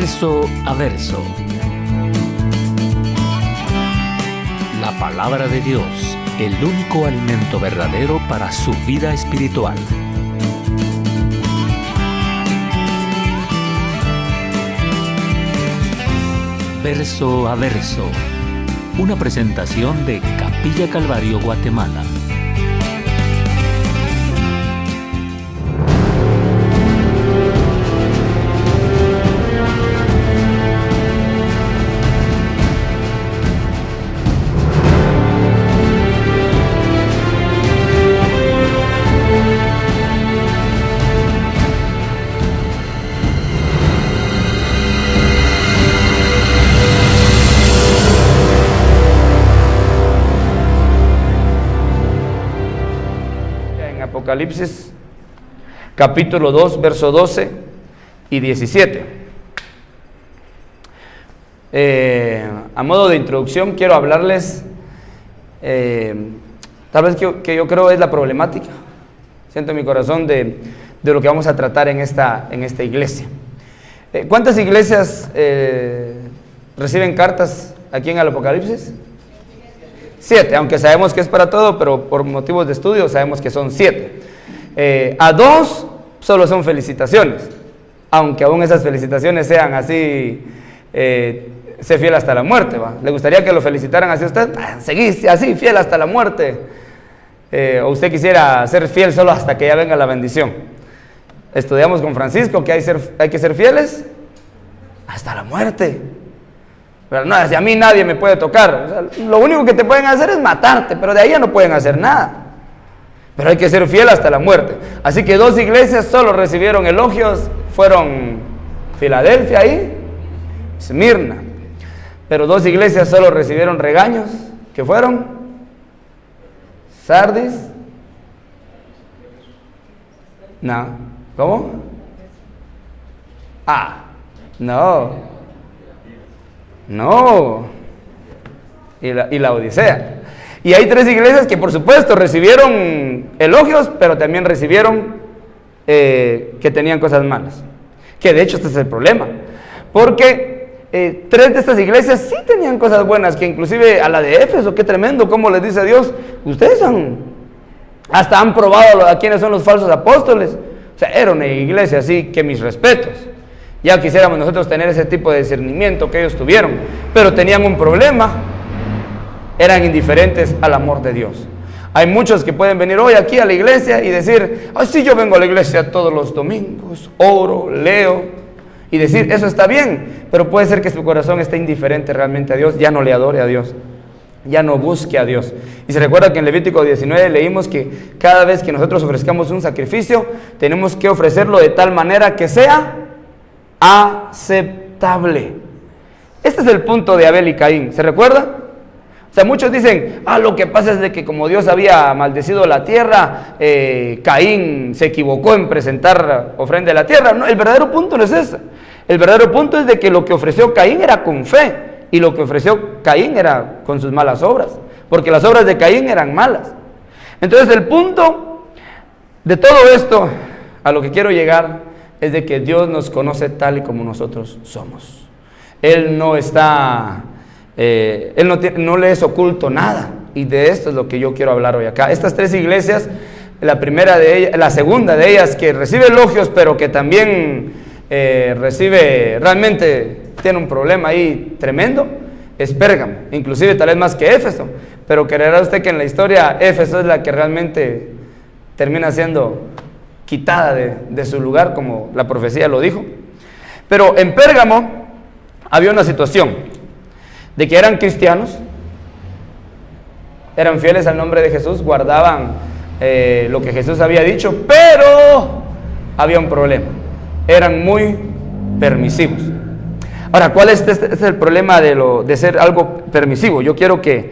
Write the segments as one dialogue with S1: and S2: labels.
S1: Verso a verso. La palabra de Dios, el único alimento verdadero para su vida espiritual. Verso a verso. Una presentación de Capilla Calvario, Guatemala.
S2: Apocalipsis, capítulo 2, verso 12 y 17. A modo de introducción quiero hablarles, tal vez que yo creo es la problemática, siento en mi corazón de lo que vamos a tratar en esta iglesia. ¿Cuántas iglesias reciben cartas aquí en el Apocalipsis? 7, aunque sabemos que es para todo, pero por motivos de estudio sabemos que son 7. A 2 solo son felicitaciones, aunque aún esas felicitaciones sean así, sé fiel hasta la muerte, ¿va? ¿Le gustaría que lo felicitaran así a usted? Seguís así, fiel hasta la muerte. O usted quisiera ser fiel solo hasta que ya venga la bendición. Estudiamos con Francisco que hay que ser fieles hasta la muerte. Pero no, si a mí nadie me puede tocar, o sea, lo único que te pueden hacer es matarte, pero de ahí ya no pueden hacer nada. Pero hay que ser fiel hasta la muerte. Así que 2 iglesias solo recibieron elogios, fueron Filadelfia y Esmirna. Pero 2 iglesias solo recibieron regaños, ¿qué fueron? Sardis. No, ¿cómo? No, y la Odisea. Y hay 3 iglesias que por supuesto recibieron elogios, pero también recibieron que tenían cosas malas. Que de hecho este es el problema, porque 3 de estas iglesias sí tenían cosas buenas, que inclusive a la de Éfeso, qué tremendo, como les dice Dios, ustedes hasta han probado a quiénes son los falsos apóstoles. O sea, era una iglesia así que mis respetos. Ya quisiéramos nosotros tener ese tipo de discernimiento que ellos tuvieron, pero tenían un problema, eran indiferentes al amor de Dios. Hay muchos que pueden venir hoy aquí a la iglesia y decir, sí, yo vengo a la iglesia todos los domingos, oro, leo, y decir, eso está bien, pero puede ser que su corazón esté indiferente realmente a Dios, ya no le adore a Dios, ya no busque a Dios. Y se recuerda que en Levítico 19 leímos que cada vez que nosotros ofrezcamos un sacrificio, tenemos que ofrecerlo de tal manera que sea aceptable. Este es el punto de Abel y Caín, ¿se recuerda? O sea, muchos dicen, lo que pasa es de que como Dios había maldecido la tierra, Caín se equivocó en presentar ofrenda de la tierra. No, el verdadero punto no es ese. El verdadero punto es de que lo que ofreció Caín era con fe, y lo que ofreció Caín era con sus malas obras, porque las obras de Caín eran malas. Entonces el punto de todo esto, a lo que quiero llegar, es de que Dios nos conoce tal y como nosotros somos. Él no está, no le es oculto nada, y de esto es lo que yo quiero hablar hoy acá. Estas 3 iglesias, la segunda de ellas que recibe elogios, pero que también realmente tiene un problema ahí tremendo, es Pérgamo, inclusive tal vez más que Éfeso, pero creerá usted que en la historia Éfeso es la que realmente termina siendo quitada de su lugar, como la profecía lo dijo. Pero en Pérgamo había una situación de que eran cristianos, eran fieles al nombre de Jesús, guardaban lo que Jesús había dicho, pero había un problema, eran muy permisivos. Ahora, ¿cuál es el problema de ser algo permisivo? Yo quiero que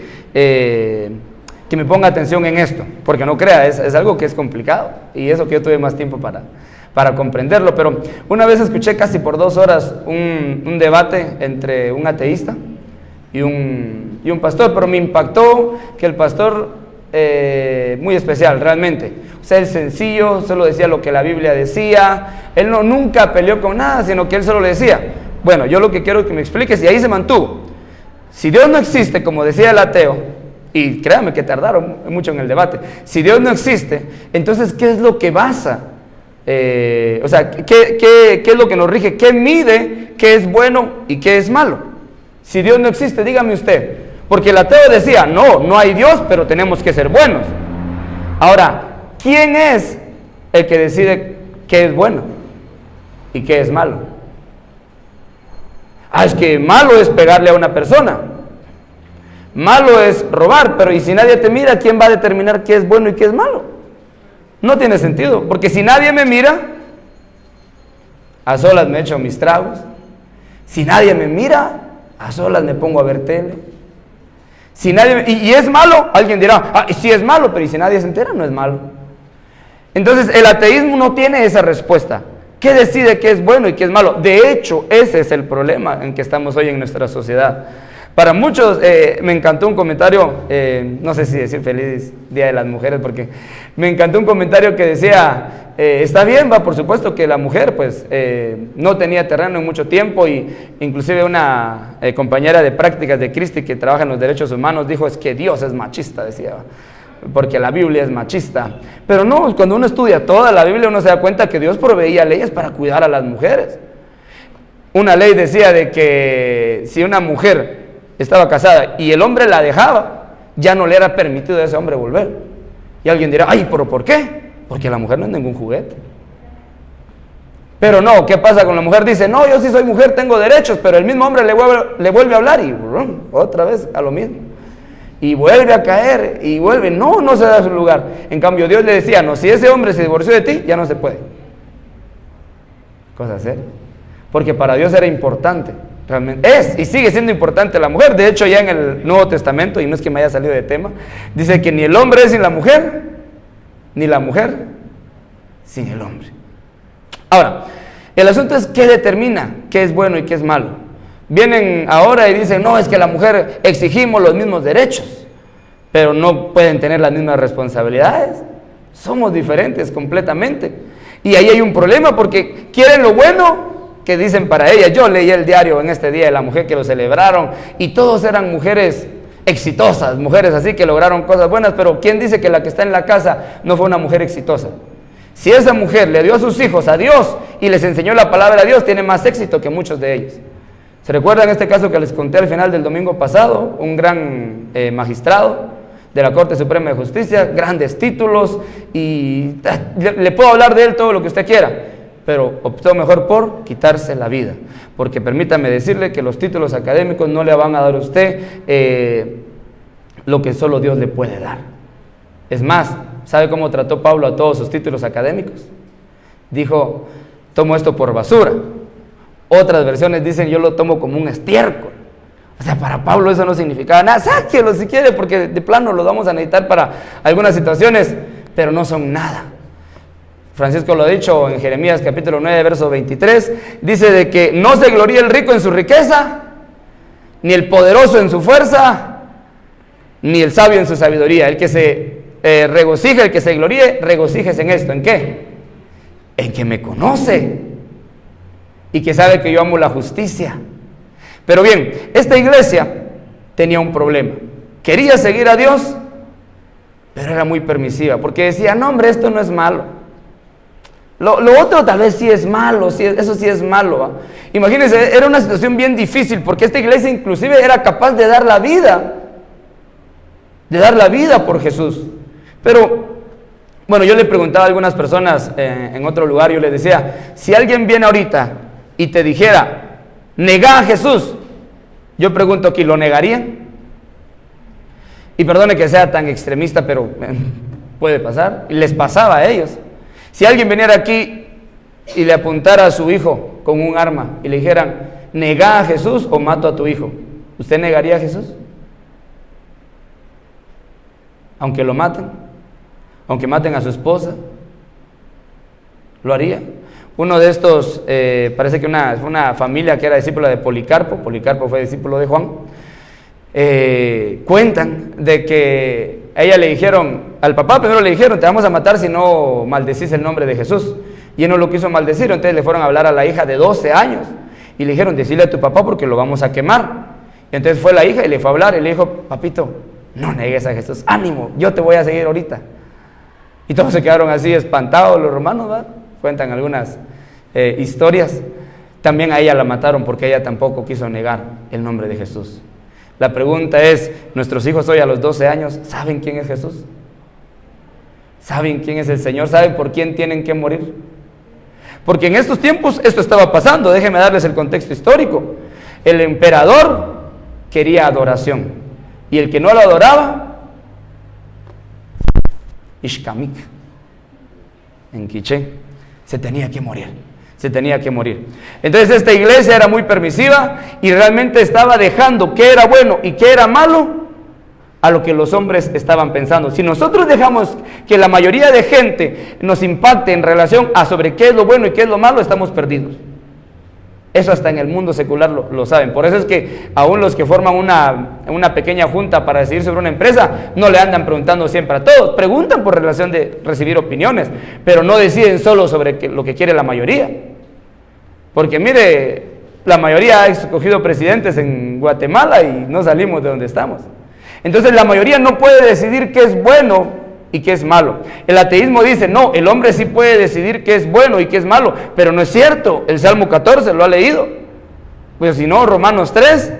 S2: me ponga atención en esto, porque no crea, es algo que es complicado, y eso que yo tuve más tiempo para comprenderlo. Pero una vez escuché casi por 2 horas un debate entre un ateísta y un pastor, pero me impactó que el pastor, muy especial realmente, o sea, él sencillo, solo decía lo que la Biblia decía, él nunca peleó con nada, sino que él solo le decía, Bueno, yo lo que quiero que me expliques, y ahí se mantuvo. Si Dios no existe, como decía el ateo, y créanme que tardaron mucho en el debate, si Dios no existe, entonces ¿qué es lo que basa? ¿qué es lo que nos rige? ¿Qué mide qué es bueno y qué es malo? Si Dios no existe, dígame usted. Porque el ateo decía, no hay Dios, pero tenemos que ser buenos. Ahora, ¿quién es el que decide qué es bueno y qué es malo? Es que malo es pegarle a una persona. Malo es robar, pero ¿y si nadie te mira, quién va a determinar qué es bueno y qué es malo? No tiene sentido, porque si nadie me mira, a solas me echo mis tragos. Si nadie me mira, a solas me pongo a ver tele. Si nadie y es malo, alguien dirá, sí es malo, pero ¿y si nadie se entera? No es malo. Entonces el ateísmo no tiene esa respuesta. ¿Qué decide qué es bueno y qué es malo? De hecho, ese es el problema en que estamos hoy en nuestra sociedad. Para muchos, me encantó un comentario, no sé si decir feliz Día de las Mujeres, porque me encantó un comentario que decía, está bien, por supuesto que la mujer pues no tenía terreno en mucho tiempo, y inclusive una compañera de prácticas de Cristi que trabaja en los derechos humanos dijo, es que Dios es machista, decía, porque la Biblia es machista. Pero no, cuando uno estudia toda la Biblia uno se da cuenta que Dios proveía leyes para cuidar a las mujeres. Una ley decía de que si una mujer estaba casada y el hombre la dejaba, ya no le era permitido a ese hombre volver. Y alguien dirá, pero ¿por qué? Porque la mujer no es ningún juguete. Pero no, ¿qué pasa con la mujer? Dice, no, yo sí soy mujer, tengo derechos, pero el mismo hombre le vuelve a hablar y otra vez a lo mismo. Y vuelve a caer y vuelve, no se da su lugar. En cambio Dios le decía, no, si ese hombre se divorció de ti, ya no se puede. Cosa seria. Porque para Dios era importante. Realmente es y sigue siendo importante la mujer. De hecho, ya en el Nuevo Testamento, y no es que me haya salido de tema, dice que ni el hombre es sin la mujer, ni la mujer sin el hombre. Ahora, el asunto es qué determina qué es bueno y qué es malo. Vienen ahora y dicen, no, es que la mujer exigimos los mismos derechos, pero no pueden tener las mismas responsabilidades. Somos diferentes completamente. Y ahí hay un problema porque quieren lo bueno que dicen para ellas. Yo leí el diario en este Día de la Mujer que lo celebraron y todos eran mujeres exitosas, mujeres así que lograron cosas buenas, pero ¿quién dice que la que está en la casa no fue una mujer exitosa? Si esa mujer le dio a sus hijos a Dios y les enseñó la palabra de Dios, tiene más éxito que muchos de ellos. ¿Se recuerdan este caso que les conté al final del domingo pasado? Un gran magistrado de la Corte Suprema de Justicia, grandes títulos, y le puedo hablar de él todo lo que usted quiera, pero optó mejor por quitarse la vida, porque permítame decirle que los títulos académicos no le van a dar a usted lo que solo Dios le puede dar. Es más, ¿sabe cómo trató Pablo a todos sus títulos académicos? Dijo, tomo esto por basura. Otras versiones dicen, yo lo tomo como un estiércol. O sea, para Pablo eso no significaba nada. Sáquelo si quiere, porque de plano lo vamos a necesitar para algunas situaciones, pero no son nada. Francisco lo ha dicho en Jeremías capítulo 9, verso 23, dice de que no se gloríe el rico en su riqueza, ni el poderoso en su fuerza, ni el sabio en su sabiduría. El que se regocije, el que se gloríe, regocíjese en esto. ¿En qué? En que me conoce y que sabe que yo amo la justicia. Pero bien, esta iglesia tenía un problema. Quería seguir a Dios, pero era muy permisiva, porque decía, no hombre, esto no es malo. Lo otro tal vez sí es malo, eso sí es malo, ¿va? Imagínense, era una situación bien difícil, porque esta iglesia inclusive era capaz de dar la vida por Jesús. Pero, bueno, yo le preguntaba a algunas personas en otro lugar, yo les decía, si alguien viene ahorita y te dijera, negá a Jesús, yo pregunto aquí, ¿lo negarían? Y perdone que sea tan extremista, pero puede pasar, y les pasaba a ellos. Si alguien viniera aquí y le apuntara a su hijo con un arma y le dijeran, negá a Jesús o mato a tu hijo, ¿usted negaría a Jesús? Aunque lo maten, aunque maten a su esposa, ¿lo haría? Uno de estos, parece que fue una familia que era discípula de Policarpo fue discípulo de Juan, cuentan de que a ella le dijeron, al papá primero le dijeron, te vamos a matar si no maldecís el nombre de Jesús, y él no lo quiso maldecir, entonces le fueron a hablar a la hija de 12 años, Y le dijeron, decirle a tu papá porque lo vamos a quemar. Y entonces fue la hija y le fue a hablar y le dijo, papito, no negues a Jesús, ánimo, yo te voy a seguir ahorita. Y todos se quedaron así espantados los romanos, ¿verdad? Cuentan algunas historias. También a ella la mataron porque ella tampoco quiso negar el nombre de Jesús. La pregunta es, nuestros hijos hoy a los 12 años, ¿saben quién es Jesús? ¿Saben quién es el Señor? ¿Saben por quién tienen que morir? Porque en estos tiempos esto estaba pasando. Déjenme darles el contexto histórico. El emperador quería adoración y el que no lo adoraba, Ishkamik, en quiché, se tenía que morir. Se tenía que morir. Entonces esta iglesia era muy permisiva y realmente estaba dejando qué era bueno y qué era malo a lo que los hombres estaban pensando. Si nosotros dejamos que la mayoría de gente nos impacte en relación a sobre qué es lo bueno y qué es lo malo, estamos perdidos. Eso hasta en el mundo secular lo saben. Por eso es que aún los que forman una pequeña junta para decidir sobre una empresa, no le andan preguntando siempre a todos. Preguntan por relación de recibir opiniones, pero no deciden solo sobre lo que quiere la mayoría. Porque mire, la mayoría ha escogido presidentes en Guatemala y no salimos de donde estamos. Entonces la mayoría no puede decidir qué es bueno y qué es malo. El ateísmo dice, no, el hombre sí puede decidir qué es bueno y qué es malo, pero no es cierto. El Salmo 14 lo ha leído. Pues si no, Romanos 3,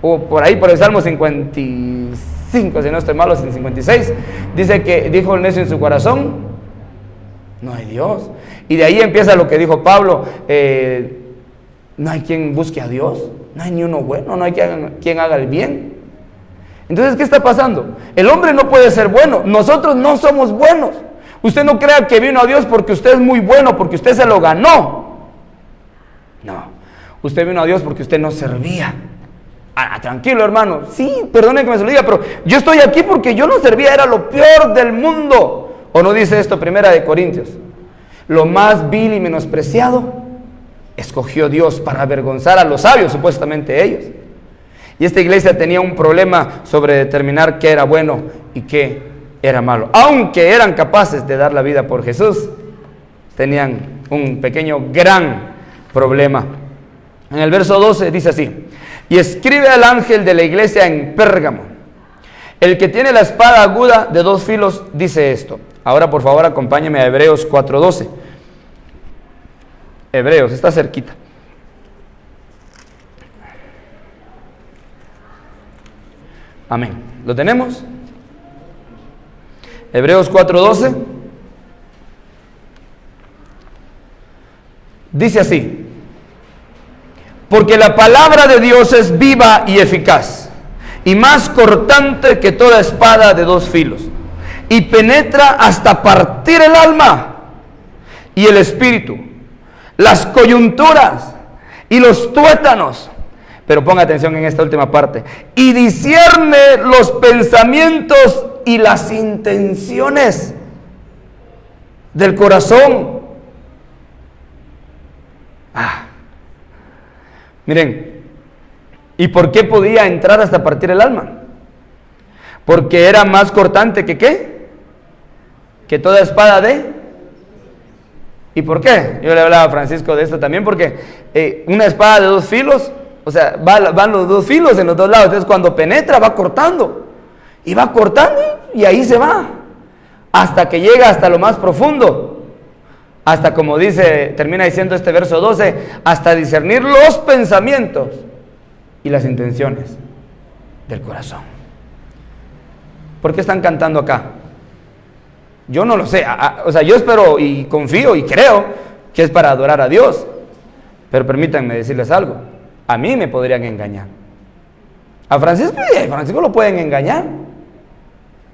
S2: o por ahí por el Salmo 55, si no estoy malo, 56, dice que dijo el necio en su corazón, no hay Dios. Y de ahí empieza lo que dijo Pablo, no hay quien busque a Dios, no hay ni uno bueno, no hay quien haga el bien. Entonces, ¿qué está pasando? El hombre no puede ser bueno, nosotros no somos buenos. Usted no crea que vino a Dios porque usted es muy bueno, porque usted se lo ganó. No, usted vino a Dios porque usted no servía. Tranquilo, hermano, sí, perdone que me se lo diga, pero yo estoy aquí porque yo no servía, era lo peor del mundo. ¿O no dice esto Primera de Corintios? Lo más vil y menospreciado escogió Dios para avergonzar a los sabios, supuestamente ellos. Y esta iglesia tenía un problema sobre determinar qué era bueno y qué era malo. Aunque eran capaces de dar la vida por Jesús, tenían un pequeño, gran problema. En el verso 12 dice así, y escribe al ángel de la iglesia en Pérgamo, el que tiene la espada aguda de 2 filos dice esto. Ahora por favor acompáñeme a Hebreos 4:12. Hebreos, está cerquita. Amén. ¿Lo tenemos? Hebreos 4:12. Dice así, porque la palabra de Dios es viva y eficaz, y más cortante que toda espada de 2 filos, y penetra hasta partir el alma y el espíritu, las coyunturas y los tuétanos. Pero ponga atención en esta última parte. Y discierne los pensamientos y las intenciones del corazón. Miren, ¿y por qué podía entrar hasta partir el alma? Porque era más cortante que ¿qué? Que toda espada de... ¿Y por qué? Yo le hablaba a Francisco de esto también, porque una espada de 2 filos... O sea, van los 2 filos en los 2 lados. Entonces cuando penetra va cortando. Y va cortando y ahí se va. Hasta que llega hasta lo más profundo. Hasta como dice, termina diciendo este verso 12, hasta discernir los pensamientos y las intenciones del corazón. ¿Por qué están cantando acá? Yo no lo sé. O sea, yo espero y confío y creo que es para adorar a Dios. Pero permítanme decirles algo. A mí me podrían engañar. A Francisco lo pueden engañar.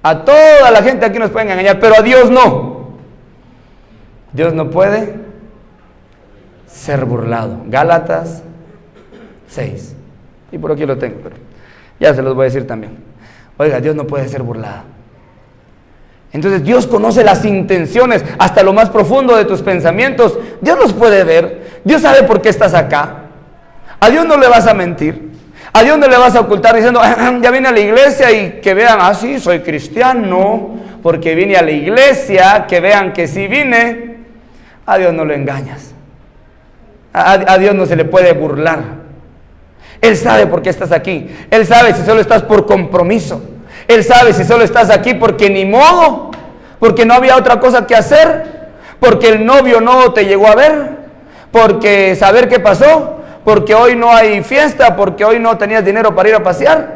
S2: A toda la gente aquí nos pueden engañar, pero a Dios no. Dios no puede ser burlado. Gálatas 6. Y por aquí lo tengo, pero ya se los voy a decir también. Oiga, Dios no puede ser burlado. Entonces Dios conoce las intenciones hasta lo más profundo de tus pensamientos. Dios los puede ver. Dios sabe por qué estás acá. A Dios no le vas a mentir. A Dios no le vas a ocultar diciendo, ya vine a la iglesia y que vean, sí, soy cristiano, porque vine a la iglesia, que vean que sí vine. A Dios no lo engañas. A Dios no se le puede burlar. Él sabe por qué estás aquí. Él sabe si solo estás por compromiso. Él sabe si solo estás aquí porque ni modo, porque no había otra cosa que hacer, porque el novio no te llegó a ver, porque saber qué pasó, porque hoy no hay fiesta, porque hoy no tenías dinero para ir a pasear.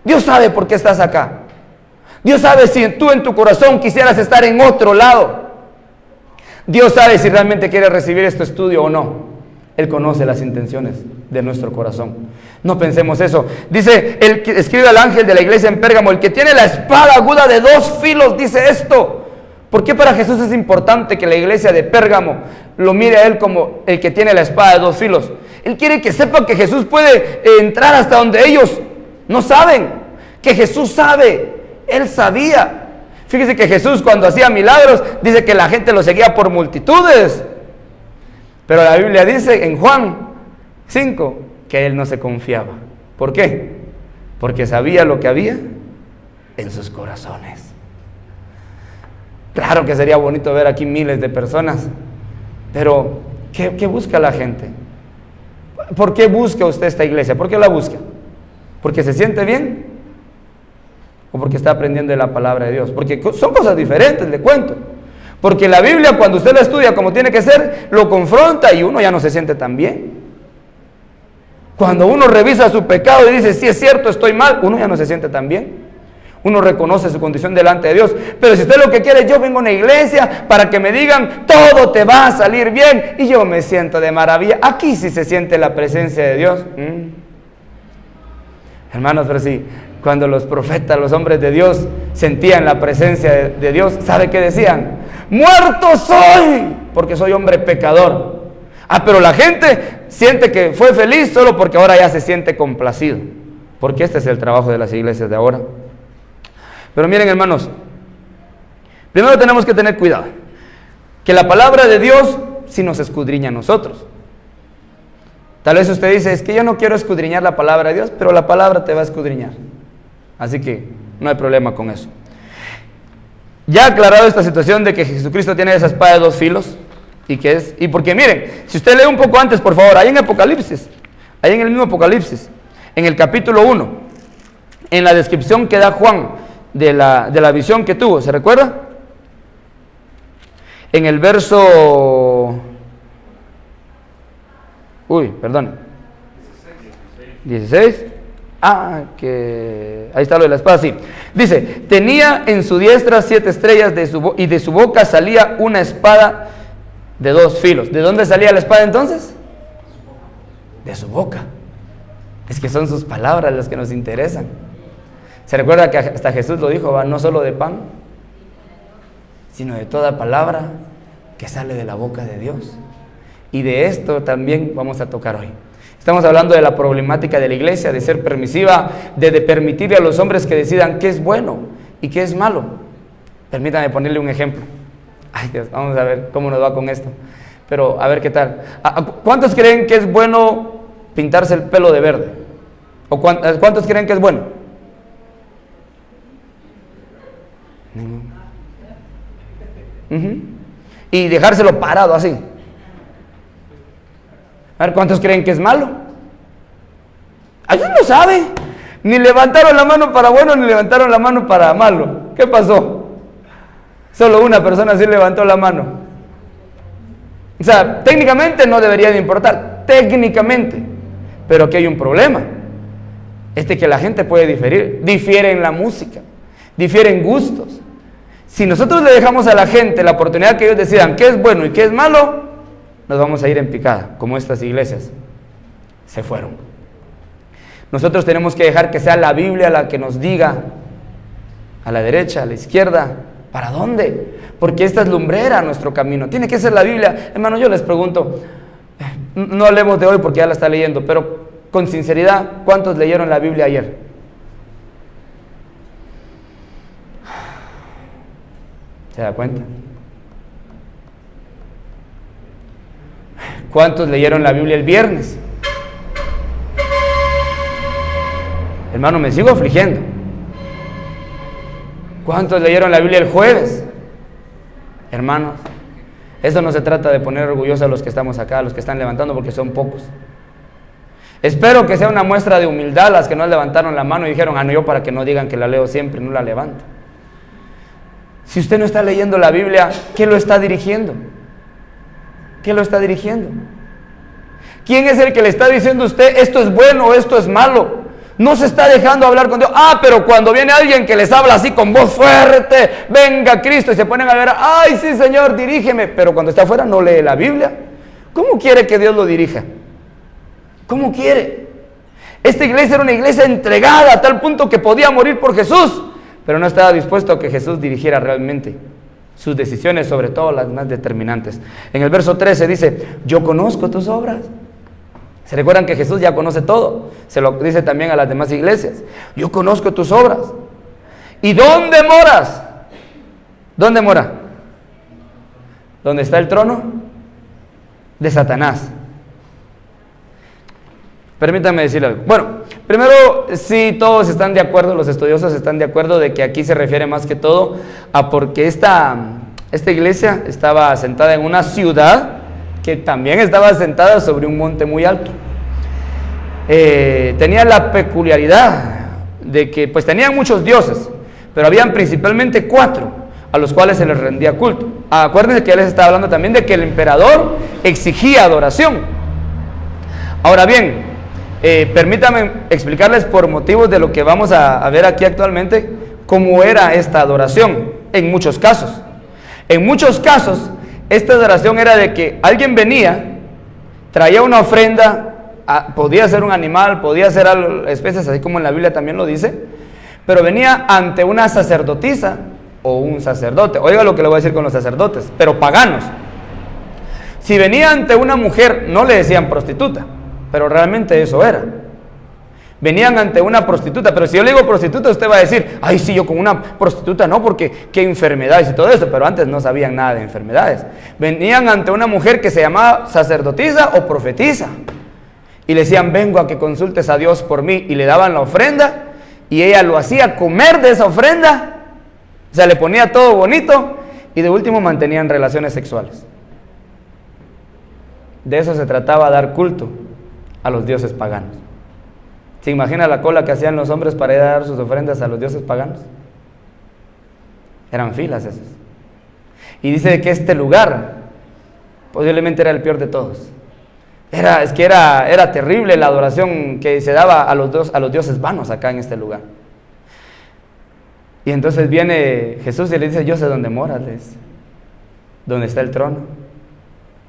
S2: Dios sabe por qué estás acá. Dios sabe si tú en tu corazón quisieras estar en otro lado. Dios sabe si realmente quieres recibir este estudio o no. Él conoce las intenciones de nuestro corazón. No pensemos eso. Dice, el que escribe al ángel de la iglesia en Pérgamo, el que tiene la espada aguda de 2 filos, dice esto. ¿Por qué para Jesús es importante que la iglesia de Pérgamo lo mire a él como el que tiene la espada de 2 filos? Él quiere que sepan que Jesús puede entrar hasta donde ellos no saben. Que Jesús sabe. Él sabía. Fíjese que Jesús, cuando hacía milagros, dice que la gente lo seguía por multitudes. Pero la Biblia dice en Juan 5 que él no se confiaba. ¿Por qué? Porque sabía lo que había en sus corazones. Claro que sería bonito ver aquí miles de personas, pero ¿qué busca la gente? ¿Por qué busca usted esta iglesia? ¿Por qué la busca? ¿Porque se siente bien? ¿O porque está aprendiendo de la palabra de Dios? Porque son cosas diferentes, le cuento. Porque la Biblia, cuando usted la estudia como tiene que ser, lo confronta y uno ya no se siente tan bien. Cuando uno revisa su pecado y dice, sí es cierto, estoy mal, uno ya no se siente tan bien. Uno reconoce su condición delante de Dios. Pero si usted lo que quiere, yo vengo a una iglesia para que me digan, todo te va a salir bien, y yo me siento de maravilla. Aquí sí se siente la presencia de Dios. Hermanos, pero sí, cuando los profetas, los hombres de Dios sentían la presencia de Dios, ¿sabe qué decían? Muerto soy, porque soy hombre pecador. Pero la gente siente que fue feliz solo porque ahora ya se siente complacido. Porque este es el trabajo de las iglesias de ahora. Pero miren, hermanos, primero tenemos que tener cuidado. Que la palabra de Dios sí nos escudriña a nosotros. Tal vez usted dice, es que yo no quiero escudriñar la palabra de Dios, pero la palabra te va a escudriñar. Así que no hay problema con eso. Ya aclarado esta situación de que Jesucristo tiene esa espada de 2 filos, y porque miren, si usted lee un poco antes, por favor, ahí en Apocalipsis, ahí en el mismo Apocalipsis, en el capítulo 1, en la descripción que da Juan de la visión que tuvo, ¿se recuerda? En el verso 16. Que ahí está lo de la espada, sí. Dice, tenía en su diestra 7 estrellas y de su boca salía una espada de 2 filos. ¿De dónde salía la espada entonces? De su boca. Es que son sus palabras las que nos interesan. ¿Se recuerda que hasta Jesús lo dijo? No solo de pan, sino de toda palabra que sale de la boca de Dios. Y de esto también vamos a tocar hoy. Estamos hablando de la problemática de la iglesia, de ser permisiva, de permitirle a los hombres que decidan qué es bueno y qué es malo. Permítame ponerle un ejemplo. Ay Dios, vamos a ver cómo nos va con esto. Pero a ver qué tal. ¿Cuántos creen que es bueno pintarse el pelo de verde? ¿O cuántos creen que es bueno? Y dejárselo parado así. A ver, ¿cuántos creen que es malo? Alguien no sabe. Ni levantaron la mano para bueno, ni levantaron la mano para malo. ¿Qué pasó? Solo una persona sí levantó la mano. O sea, técnicamente no debería de importar. Técnicamente. Pero aquí hay un problema. Que la gente puede diferir. Difiere en la música. Difiere en gustos. Si nosotros le dejamos a la gente la oportunidad que ellos decidan qué es bueno y qué es malo, nos vamos a ir en picada, como estas iglesias se fueron. Nosotros tenemos que dejar que sea la Biblia la que nos diga a la derecha, a la izquierda, ¿para dónde? Porque esta es lumbrera nuestro camino. Tiene que ser la Biblia. Hermano, yo les pregunto, no hablemos de hoy porque ya la está leyendo, pero con sinceridad, ¿cuántos leyeron la Biblia ayer? ¿Se da cuenta? ¿Cuántos leyeron la Biblia el viernes? Hermano, me sigo afligiendo. ¿Cuántos leyeron la Biblia el jueves? Hermanos, Eso no se trata de poner orgullosos a los que estamos acá, a los que están levantando, porque son pocos. Espero que sea una muestra de humildad las que no levantaron la mano y dijeron, no, yo para que no digan que la leo siempre, no la levanto. Si usted no está leyendo la Biblia, ¿qué lo está dirigiendo? ¿Qué lo está dirigiendo? ¿Quién es el que le está diciendo a usted, esto es bueno o esto es malo? No se está dejando hablar con Dios. Pero cuando viene alguien que les habla así con voz fuerte, venga Cristo, y se ponen a ver, ay sí Señor, dirígeme, pero cuando está afuera no lee la Biblia. ¿Cómo quiere que Dios lo dirija? ¿Cómo quiere? Esta iglesia era una iglesia entregada a tal punto que podía morir por Jesús, pero no estaba dispuesto a que Jesús dirigiera realmente sus decisiones, sobre todo las más determinantes. En el verso 13 dice, yo conozco tus obras. ¿Se recuerdan que Jesús ya conoce todo? Se lo dice también a las demás iglesias. Yo conozco tus obras. ¿Y dónde moras? ¿Dónde mora? ¿Dónde está el trono? De Satanás. Permítanme decir algo. Bueno, primero, sí, todos están de acuerdo, los estudiosos están de acuerdo de que aquí se refiere más que todo a porque esta iglesia estaba asentada en una ciudad que también estaba asentada sobre un monte muy alto. Tenía la peculiaridad de que pues tenían muchos dioses, pero habían principalmente 4 a los cuales se les rendía culto. Acuérdense que él les estaba hablando también de que el emperador exigía adoración. Ahora bien, permítanme explicarles por motivos de lo que vamos a ver aquí actualmente, cómo era esta adoración en muchos casos. En muchos casos, esta adoración era de que alguien venía, traía una ofrenda, podía ser un animal, podía ser especies, así como en la Biblia también lo dice, pero venía ante una sacerdotisa o un sacerdote. Oiga lo que le voy a decir con los sacerdotes, pero paganos. Si venía ante una mujer, no le decían prostituta, pero realmente eso era. Venían ante una prostituta, pero si yo le digo prostituta, usted va a decir, ay sí, yo con una prostituta no, porque qué enfermedades y todo eso, pero antes no sabían nada de enfermedades. Venían ante una mujer que se llamaba sacerdotisa o profetisa, y le decían, vengo a que consultes a Dios por mí, y le daban la ofrenda, y ella lo hacía comer de esa ofrenda, o sea, le ponía todo bonito, y de último mantenían relaciones sexuales. De eso se trataba, dar culto a los dioses paganos. ¿Se imagina la cola que hacían los hombres para ir a dar sus ofrendas a los dioses paganos? Eran filas esas. Y dice que este lugar posiblemente era el peor de todos. Era terrible la adoración que se daba a los dioses vanos acá en este lugar. Y entonces viene Jesús y le dice, yo sé dónde moras, le dice, dónde está el trono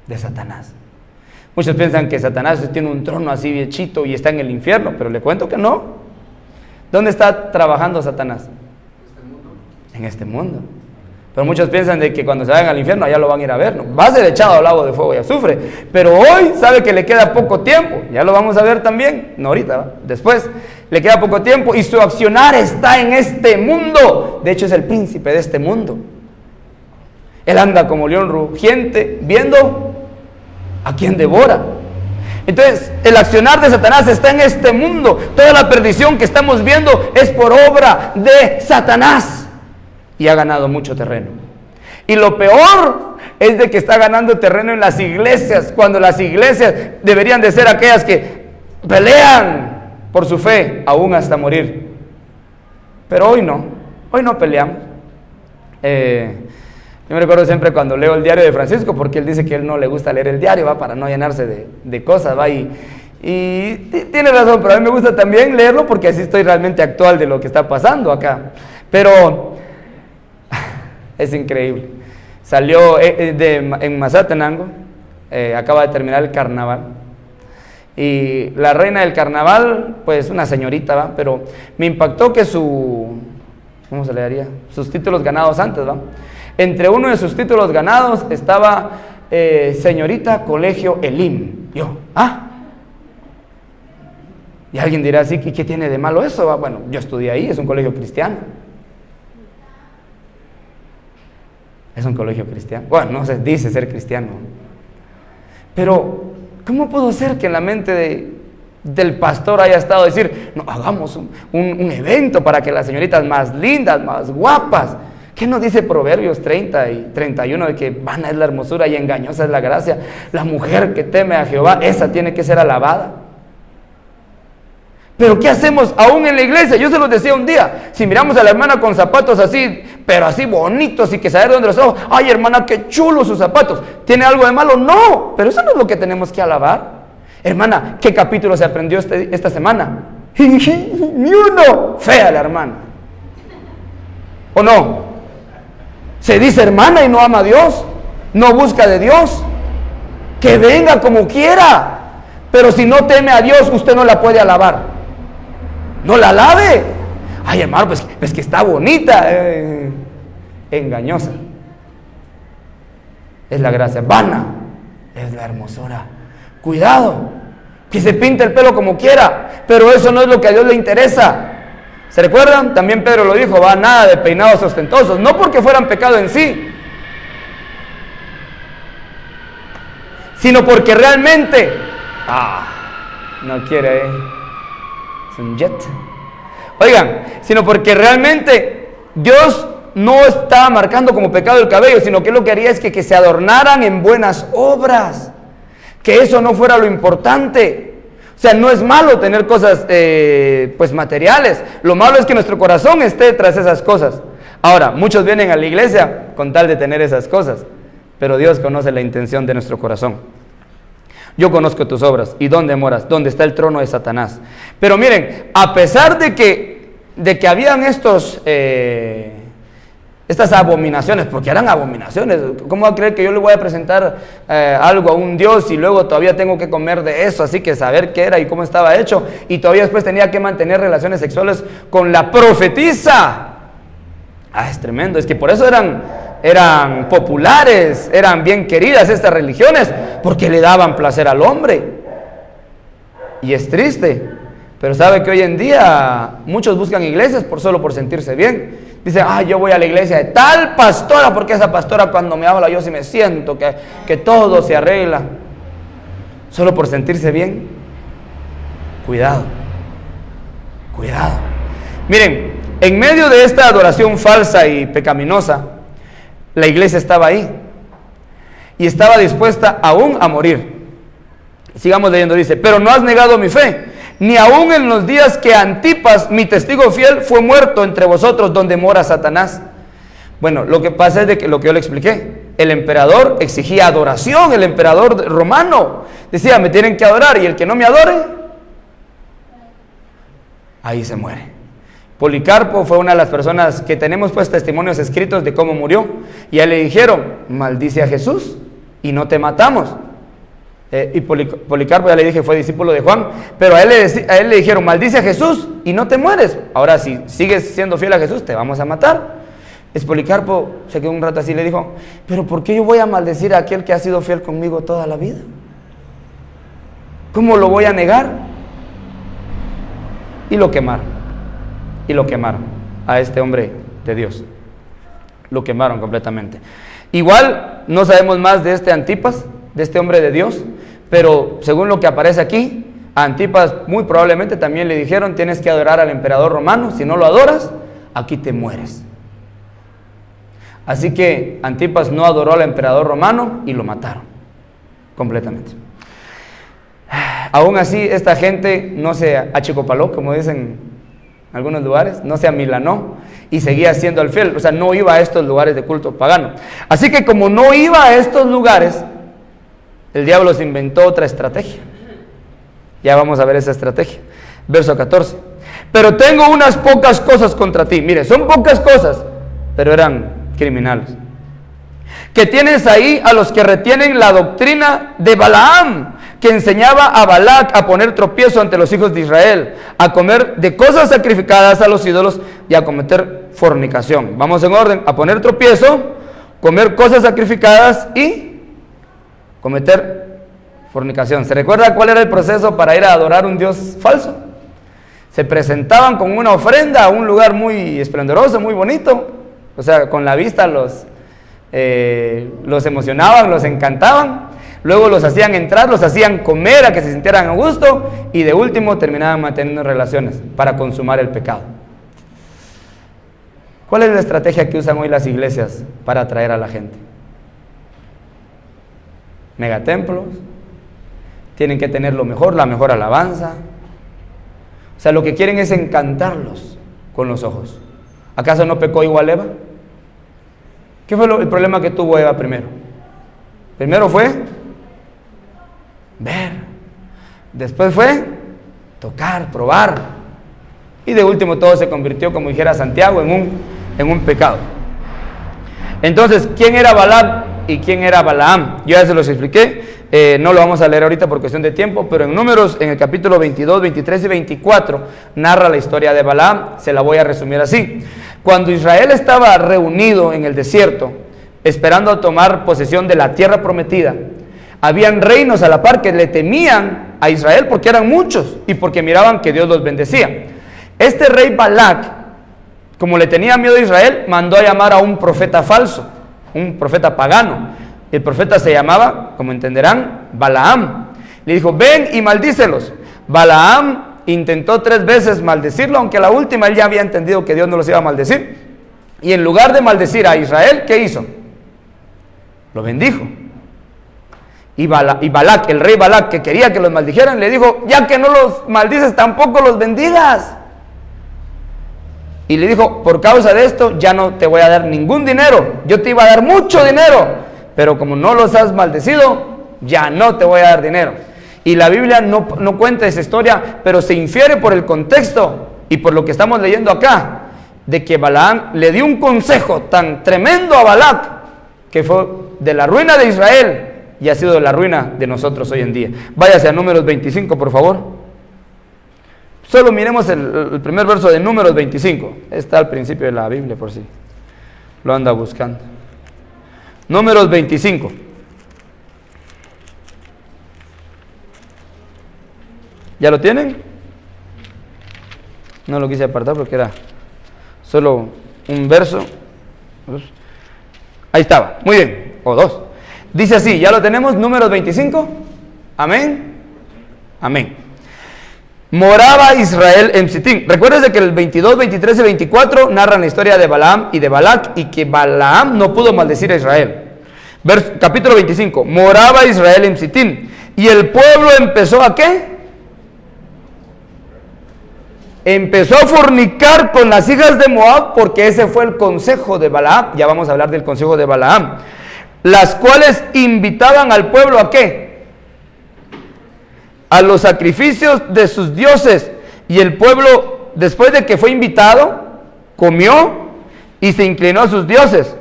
S2: de Satanás. Muchos piensan que Satanás tiene un trono así biechito y está en el infierno, pero le cuento que no. ¿Dónde está trabajando Satanás? En este mundo. Pero muchos piensan de que cuando se vayan al infierno allá lo van a ir a ver, ¿no? Va a ser echado al lago de fuego y azufre, pero hoy sabe que le queda poco tiempo, ya lo vamos a ver también, no ahorita, ¿va? Después, le queda poco tiempo y su accionar está en este mundo. De hecho es el príncipe de este mundo. Él anda como león rugiente viendo a quien devora. Entonces el accionar de Satanás está en este mundo. Toda la perdición que estamos viendo es por obra de Satanás, y ha ganado mucho terreno. Y lo peor es de que está ganando terreno en las iglesias, cuando las iglesias deberían de ser aquellas que pelean por su fe aún hasta morir. Pero hoy no peleamos. Yo me recuerdo siempre cuando leo el diario de Francisco, porque él dice que él no le gusta leer el diario, ¿va? Para no llenarse de cosas, ¿va? Y tiene razón, pero a mí me gusta también leerlo porque así estoy realmente actual de lo que está pasando acá. Pero es increíble. Salió en Mazatenango, acaba de terminar el carnaval, y la reina del carnaval, pues una señorita, ¿va? Pero me impactó que ¿cómo se le daría? Sus títulos ganados antes, ¿va? Entre uno de sus títulos ganados estaba señorita Colegio Elim. Y alguien dirá así, ¿qué tiene de malo eso? ¿Va? Bueno, yo estudié ahí, es un colegio cristiano. Es un colegio cristiano. Bueno, no se dice ser cristiano. Pero, ¿cómo pudo ser que en la mente del pastor haya estado decir, no, hagamos un evento para que las señoritas más lindas, más guapas, ¿Qué nos dice Proverbios 30 y 31 de que vana es la hermosura y engañosa es la gracia? La mujer que teme a Jehová, esa tiene que ser alabada. Pero ¿qué hacemos aún en la iglesia? Yo se los decía un día, si miramos a la hermana con zapatos así, pero así bonitos y que saber dónde los ojos, ay hermana, qué chulos sus zapatos, ¿tiene algo de malo? No, pero eso no es lo que tenemos que alabar. Hermana, ¿qué capítulo se aprendió esta semana? Ni uno. Fea la hermana. ¿O no? Se dice hermana y no ama a Dios, no busca de Dios. Que venga como quiera, pero si no teme a Dios, usted no la puede alabar. No la alabe. Ay hermano, pues que está bonita. Engañosa es la gracia, vana es la hermosura. Cuidado, que se pinte el pelo como quiera, pero eso no es lo que a Dios le interesa. ¿Se recuerdan? También Pedro lo dijo, va, nada de peinados ostentosos, no porque fueran pecado en sí, sino porque realmente, no quiere, es un jet. Oigan, sino porque realmente Dios no estaba marcando como pecado el cabello, sino que lo que haría es que se adornaran en buenas obras, que eso no fuera lo importante. O sea, no es malo tener cosas pues materiales, lo malo es que nuestro corazón esté tras esas cosas. Ahora, muchos vienen a la iglesia con tal de tener esas cosas, pero Dios conoce la intención de nuestro corazón. Yo conozco tus obras y dónde moras, dónde está el trono de Satanás. Pero miren, a pesar de que habían estas abominaciones, porque eran abominaciones. ¿Cómo va a creer que yo le voy a presentar algo a un Dios y luego todavía tengo que comer de eso? Así que saber qué era y cómo estaba hecho, y todavía después tenía que mantener relaciones sexuales con la profetisa. Es tremendo, es que por eso eran populares, eran bien queridas estas religiones, porque le daban placer al hombre. Y es triste, pero sabe que hoy en día muchos buscan iglesias solo por sentirse bien. Dicen, yo voy a la iglesia de tal pastora, porque esa pastora cuando me habla yo sí me siento que todo se arregla. Solo por sentirse bien. Cuidado, cuidado. Miren, en medio de esta adoración falsa y pecaminosa, la iglesia estaba ahí y estaba dispuesta aún a morir. Sigamos leyendo, dice, pero no has negado mi fe, ni aún en los días que Antipas, mi testigo fiel, fue muerto entre vosotros donde mora Satanás. Bueno, lo que pasa es de que lo que yo le expliqué, el emperador exigía adoración, el emperador romano decía, me tienen que adorar, y el que no me adore, ahí se muere. Policarpo fue una de las personas que tenemos pues testimonios escritos de cómo murió, y a él le dijeron, maldice a Jesús y no te matamos. Y Policarpo, ya le dije, fue discípulo de Juan, pero a él le dijeron, maldice a Jesús y no te mueres. Ahora si sigues siendo fiel a Jesús, te vamos a matar. Policarpo se quedó un rato así y le dijo, pero ¿por qué yo voy a maldecir a aquel que ha sido fiel conmigo toda la vida? ¿Cómo lo voy a negar? Y lo quemaron a este hombre de Dios, lo quemaron completamente. Igual no sabemos más de este Antipas, de este hombre de Dios, pero según lo que aparece aquí, a Antipas muy probablemente también le dijeron, tienes que adorar al emperador romano, si no lo adoras, aquí te mueres. Así que Antipas no adoró al emperador romano y lo mataron completamente. Aún así, esta gente no se achicopaló, como dicen en algunos lugares, no se amilanó y seguía siendo el fiel, o sea, no iba a estos lugares de culto pagano. Así que como no iba a estos lugares, el diablo se inventó otra estrategia. Ya vamos a ver esa estrategia. Verso 14. Pero tengo unas pocas cosas contra ti. Mire, son pocas cosas, pero eran criminales. Que tienes ahí a los que retienen la doctrina de Balaam, que enseñaba a Balac a poner tropiezo ante los hijos de Israel, a comer de cosas sacrificadas a los ídolos y a cometer fornicación. Vamos en orden: a poner tropiezo, comer cosas sacrificadas y cometer fornicación. ¿Se recuerda cuál era el proceso para ir a adorar un Dios falso? Se presentaban con una ofrenda a un lugar muy esplendoroso, muy bonito, o sea, con la vista los emocionaban, los encantaban. Luego los hacían entrar, los hacían comer a que se sintieran a gusto, y de último terminaban manteniendo relaciones para consumar el pecado. ¿Cuál es la estrategia que usan hoy las iglesias para atraer a la gente? Megatemplos, tienen que tener lo mejor, la mejor alabanza. O sea, lo que quieren es encantarlos con los ojos. ¿Acaso no pecó igual Eva? ¿Qué fue el problema que tuvo Eva primero? Primero fue ver, después fue tocar, probar, y de último todo se convirtió, como dijera Santiago, en un pecado. Entonces, ¿quién era Balac y quién era Balaam? Yo ya se los expliqué, no lo vamos a leer ahorita por cuestión de tiempo, pero en Números, en el capítulo 22, 23 y 24, narra la historia de Balaam. Se la voy a resumir así. Cuando Israel estaba reunido en el desierto, esperando a tomar posesión de la tierra prometida, habían reinos a la par que le temían a Israel porque eran muchos y porque miraban que Dios los bendecía. Este rey Balac, como le tenía miedo a Israel, mandó a llamar a un profeta falso, un profeta pagano. El profeta se llamaba, como entenderán, Balaam. Le dijo: ven y maldícelos. Balaam intentó 3 veces maldecirlo, aunque la última él ya había entendido que Dios no los iba a maldecir. Y en lugar de maldecir a Israel, ¿qué hizo? Lo bendijo. Y Balac, el rey Balac, que quería que los maldijeran, le dijo: ya que no los maldices, tampoco los bendigas. Y le dijo: por causa de esto ya no te voy a dar ningún dinero. Yo te iba a dar mucho dinero, pero como no los has maldecido, ya no te voy a dar dinero. Y la Biblia no cuenta esa historia, pero se infiere por el contexto y por lo que estamos leyendo acá, de que Balaam le dio un consejo tan tremendo a Balac, que fue de la ruina de Israel y ha sido de la ruina de nosotros hoy en día. Váyase a Números 25, por favor. Solo miremos el primer verso de Números 25. Está al principio de la Biblia, por si lo anda buscando. Números 25. ¿Ya lo tienen? No lo quise apartar porque era solo un verso. Ahí estaba, muy bien, o 2. Dice así, ¿ya lo tenemos? Números 25. Amén. Amén. Moraba Israel en Sitín. Recuerden que el 22, 23 y 24 narran la historia de Balaam y de Balac, y que Balaam no pudo maldecir a Israel. Capítulo 25. Moraba Israel en Sitín, y el pueblo empezó ¿a qué? Empezó a fornicar con las hijas de Moab, porque ese fue el consejo de Balaam. Ya vamos a hablar del consejo de Balaam. Las cuales invitaban al pueblo ¿a qué? A los sacrificios de sus dioses. Y el pueblo, después de que fue invitado, comió y se inclinó a sus dioses.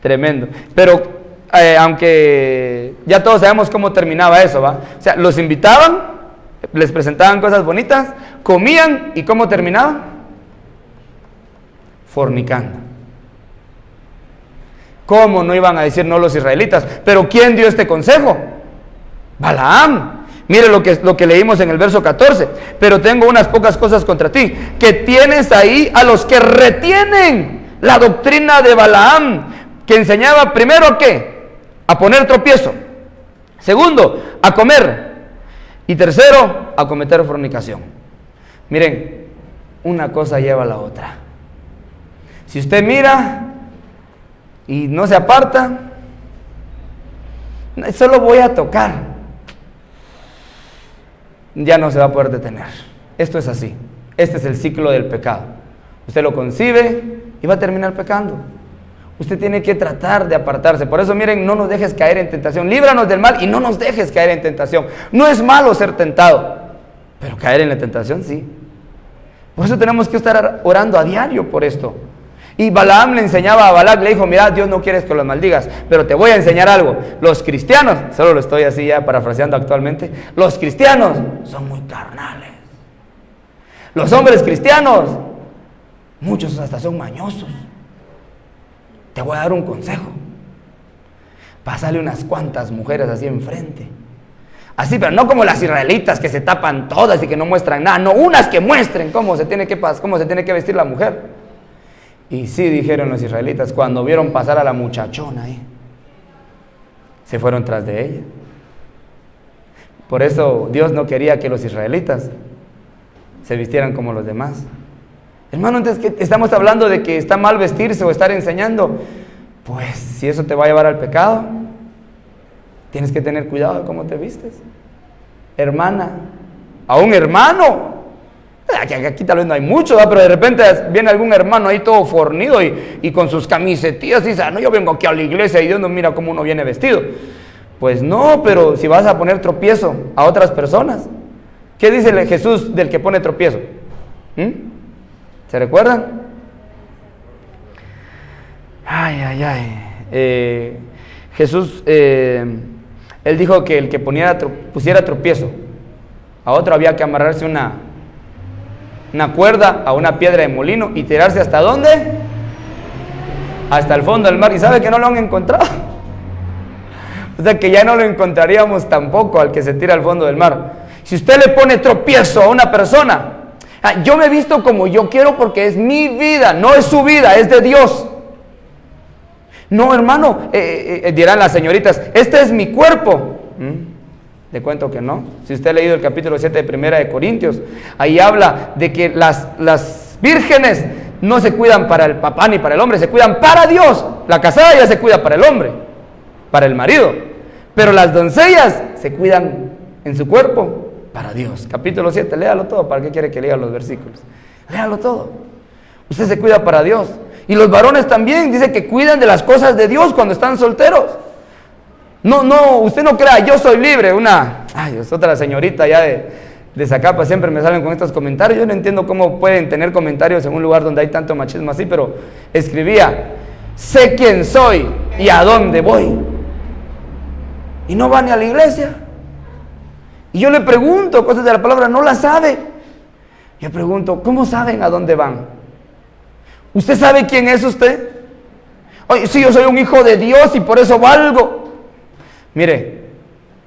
S2: Tremendo. Pero aunque ya todos sabemos cómo terminaba eso, ¿va? O sea, los invitaban, les presentaban cosas bonitas, comían, y ¿cómo terminaban? Fornicando. ¿Cómo no iban a decir no los israelitas? Pero ¿quién dio este consejo? Balaam. Mire lo que leímos en el verso 14. Pero tengo unas pocas cosas contra ti, que tienes ahí a los que retienen la doctrina de Balaam, que enseñaba primero ¿a qué? A poner tropiezo. Segundo, a comer. Y tercero, a cometer fornicación. Miren, una cosa lleva a la otra. Si usted mira y no se aparta, solo voy a tocar, ya no se va a poder detener. Esto es así. Este es el ciclo del pecado. Usted lo concibe y va a terminar pecando. Usted tiene que tratar de apartarse. Por eso, miren, no nos dejes caer en tentación. Líbranos del mal y no nos dejes caer en tentación. No es malo ser tentado, pero caer en la tentación sí. Por eso tenemos que estar orando a diario por esto. Y Balaam le enseñaba a Balac, le dijo: mira, Dios no quiere que los maldigas, pero te voy a enseñar algo. Los cristianos, solo lo estoy así ya parafraseando actualmente, los cristianos son muy carnales. Los hombres cristianos, muchos hasta son mañosos. Te voy a dar un consejo. Pásale unas cuantas mujeres así enfrente. Así, pero no como las israelitas que se tapan todas y que no muestran nada. No, unas que muestren cómo se tiene que vestir la mujer. Y sí, dijeron los israelitas, cuando vieron pasar a la muchachona ahí, se fueron tras de ella. Por eso Dios no quería que los israelitas se vistieran como los demás. Hermano, entonces, ¿qué estamos hablando de que está mal vestirse o estar enseñando? Pues si eso te va a llevar al pecado, tienes que tener cuidado de cómo te vistes. Hermana, a un hermano, aquí tal vez no hay mucho, ¿verdad? Pero de repente viene algún hermano ahí todo fornido y con sus camisetillas y dice, no, yo vengo aquí a la iglesia y Dios no mira cómo uno viene vestido. Pues no, pero si vas a poner tropiezo a otras personas, ¿qué dice Jesús del que pone tropiezo? ¿Se recuerdan? Jesús, él dijo que el que pusiera tropiezo a otro había que amarrarse una cuerda a una piedra de molino y tirarse ¿hasta dónde? Hasta el fondo del mar. ¿Y sabe que no lo han encontrado? O sea que ya no lo encontraríamos tampoco al que se tira al fondo del mar. Si usted le pone tropiezo a una persona, yo me he visto como yo quiero porque es mi vida, no es su vida, es de Dios. No, hermano, dirán las señoritas, este es mi cuerpo. Le cuento que no. Si usted ha leído el capítulo 7 de 1 de Corintios, ahí habla de que las vírgenes no se cuidan para el papá ni para el hombre, se cuidan para Dios. La casada ya se cuida para el hombre, para el marido, pero las doncellas se cuidan en su cuerpo para Dios. Capítulo 7, léalo todo. ¿Para qué quiere que lea los versículos? Léalo todo. Usted se cuida para Dios. Y los varones también, dice que cuidan de las cosas de Dios cuando están solteros. No, usted no crea, yo soy libre. Es otra señorita ya de Zacapa, siempre me salen con estos comentarios. Yo no entiendo cómo pueden tener comentarios en un lugar donde hay tanto machismo así, pero escribía, sé quién soy y a dónde voy. Y no va ni a la iglesia. Y yo le pregunto cosas de la palabra, no las sabe. Yo pregunto, ¿cómo saben a dónde van? ¿Usted sabe quién es usted? Oye, sí, yo soy un hijo de Dios y por eso valgo. Mire,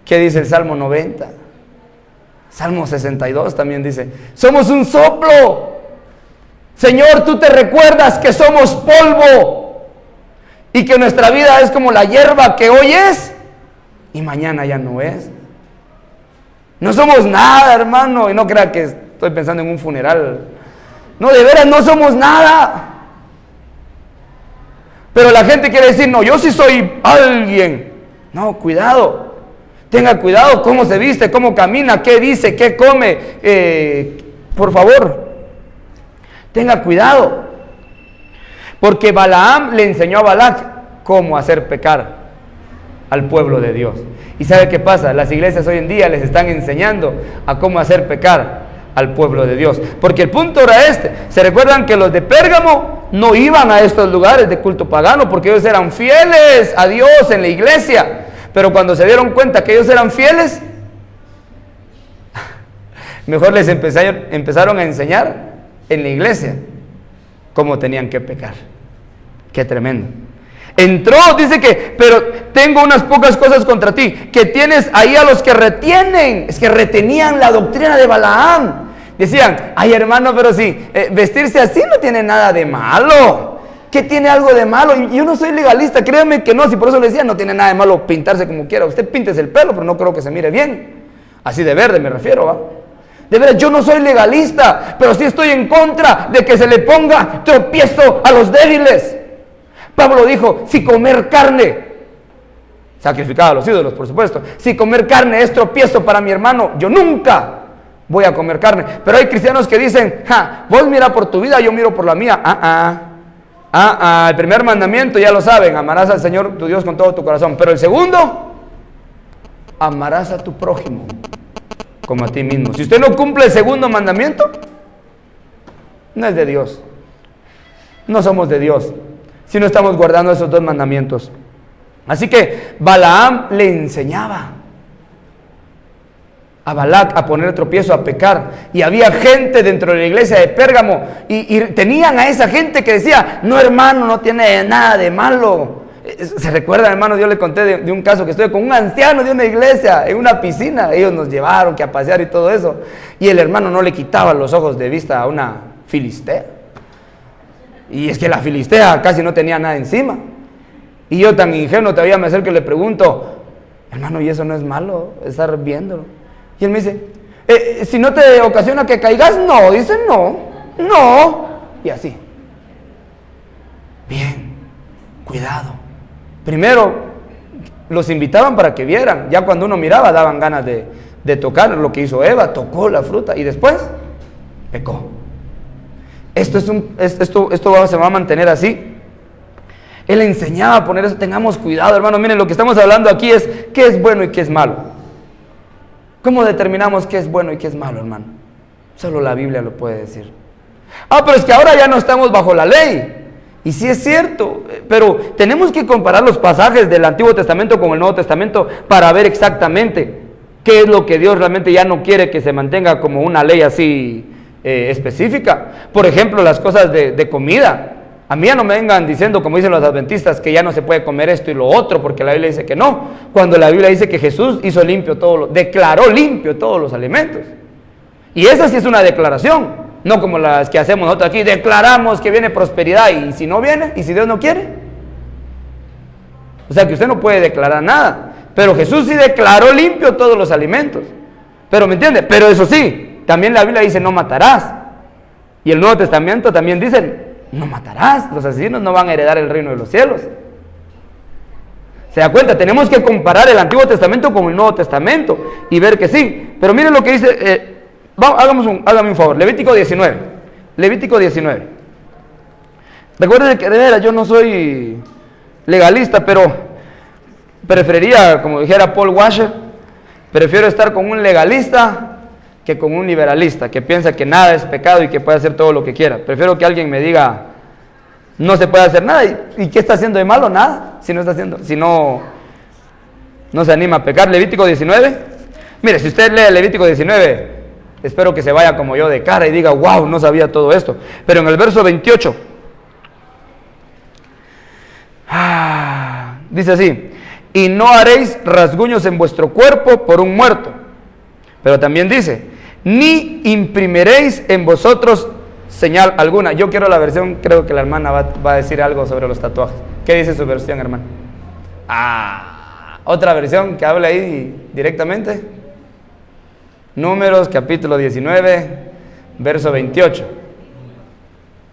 S2: ¿qué dice el Salmo 90? Salmo 62 también dice, somos un soplo. Señor, tú te recuerdas que somos polvo y que nuestra vida es como la hierba que hoy es y mañana ya no es. No somos nada, hermano, y no crea que estoy pensando en un funeral. No, de veras no somos nada. Pero la gente quiere decir, no, yo sí soy alguien. No, cuidado. Tenga cuidado cómo se viste, cómo camina, qué dice, qué come. Por favor, tenga cuidado. Porque Balaam le enseñó a Balac cómo hacer pecar al pueblo de Dios. ¿Y sabe qué pasa? Las iglesias hoy en día les están enseñando a cómo hacer pecar al pueblo de Dios. Porque el punto era este. ¿Se recuerdan que los de Pérgamo no iban a estos lugares de culto pagano porque ellos eran fieles a Dios en la iglesia? Pero cuando se dieron cuenta que ellos eran fieles, mejor les empezaron a enseñar en la iglesia cómo tenían que pecar. Qué tremendo. Entró, dice que, pero tengo unas pocas cosas contra ti, que tienes ahí a los que retienen, es que retenían la doctrina de Balaam. Decían, ay hermano, pero sí, vestirse así no tiene nada de malo. ¿Qué tiene algo de malo? Y yo no soy legalista, créanme que no, si por eso le decía, no tiene nada de malo pintarse como quiera. Usted píntese el pelo, pero no creo que se mire bien. Así de verde me refiero, ¿va? De verdad, yo no soy legalista, pero sí estoy en contra de que se le ponga tropiezo a los débiles. Pablo dijo, si comer carne, sacrificada a los ídolos, por supuesto, si comer carne es tropiezo para mi hermano, yo nunca voy a comer carne. Pero hay cristianos que dicen, vos mira por tu vida, yo miro por la mía. El primer mandamiento ya lo saben, amarás al Señor tu Dios con todo tu corazón. Pero el segundo, amarás a tu prójimo como a ti mismo. Si usted no cumple el segundo mandamiento, no es de Dios. No somos de Dios si no estamos guardando esos dos mandamientos. Así que Balaam le enseñaba a Balac a poner tropiezo, a pecar. Y había gente dentro de la iglesia de Pérgamo y tenían a esa gente que decía, no hermano, no tiene nada de malo. ¿Se recuerdan, hermanos? Yo le conté de un caso que estuve con un anciano de una iglesia en una piscina. Ellos nos llevaron que a pasear y todo eso. Y el hermano no le quitaba los ojos de vista a una filistea. Y es que la filistea casi no tenía nada encima. Y yo tan ingenuo todavía me acerco y le pregunto, hermano, ¿y eso no es malo? Estar viéndolo. Y él me dice, si no te ocasiona que caigas, no. Dice, no. y así. Bien, cuidado. Primero los invitaban para que vieran, ya cuando uno miraba daban ganas de tocar lo que hizo Eva, tocó la fruta y después pecó. Esto se va a mantener así. Él enseñaba a poner eso. Tengamos cuidado, hermano. Miren, lo que estamos hablando aquí es qué es bueno y qué es malo. ¿Cómo determinamos qué es bueno y qué es malo, hermano? Solo la Biblia lo puede decir. Pero es que ahora ya no estamos bajo la ley. Y sí es cierto, pero tenemos que comparar los pasajes del Antiguo Testamento con el Nuevo Testamento para ver exactamente qué es lo que Dios realmente ya no quiere que se mantenga como una ley así específica. Por ejemplo, las cosas de comida. A mí ya no me vengan diciendo, como dicen los adventistas, que ya no se puede comer esto y lo otro, porque la Biblia dice que no. Cuando la Biblia dice que Jesús hizo limpio declaró limpio todos los alimentos. Y esa sí es una declaración. No como las que hacemos nosotros aquí, declaramos que viene prosperidad y si no viene, y si Dios no quiere. O sea que usted no puede declarar nada. Pero Jesús sí declaró limpio todos los alimentos. Pero ¿me entiende? Pero eso sí, también la Biblia dice no matarás. Y el Nuevo Testamento también dice no matarás. Los asesinos no van a heredar el reino de los cielos. ¿Se da cuenta? Tenemos que comparar el Antiguo Testamento con el Nuevo Testamento y ver que sí. Pero miren lo que dice... hágame un favor, Levítico 19. Levítico 19. Recuerden que de veras yo no soy legalista, pero preferiría, como dijera Paul Washer, prefiero estar con un legalista que con un liberalista, que piensa que nada es pecado y que puede hacer todo lo que quiera. Prefiero que alguien me diga, no se puede hacer nada, y ¿qué está haciendo de malo? Nada, si no se anima a pecar. Levítico 19. Mire, si usted lee Levítico 19, espero que se vaya como yo de cara y diga, wow, no sabía todo esto. Pero en el verso 28, dice así: y no haréis rasguños en vuestro cuerpo por un muerto. Pero también dice, ni imprimiréis en vosotros señal alguna. Yo quiero la versión, creo que la hermana va a decir algo sobre los tatuajes. ¿Qué dice su versión, hermana? Otra versión que habla ahí directamente. Números capítulo 19, verso 28.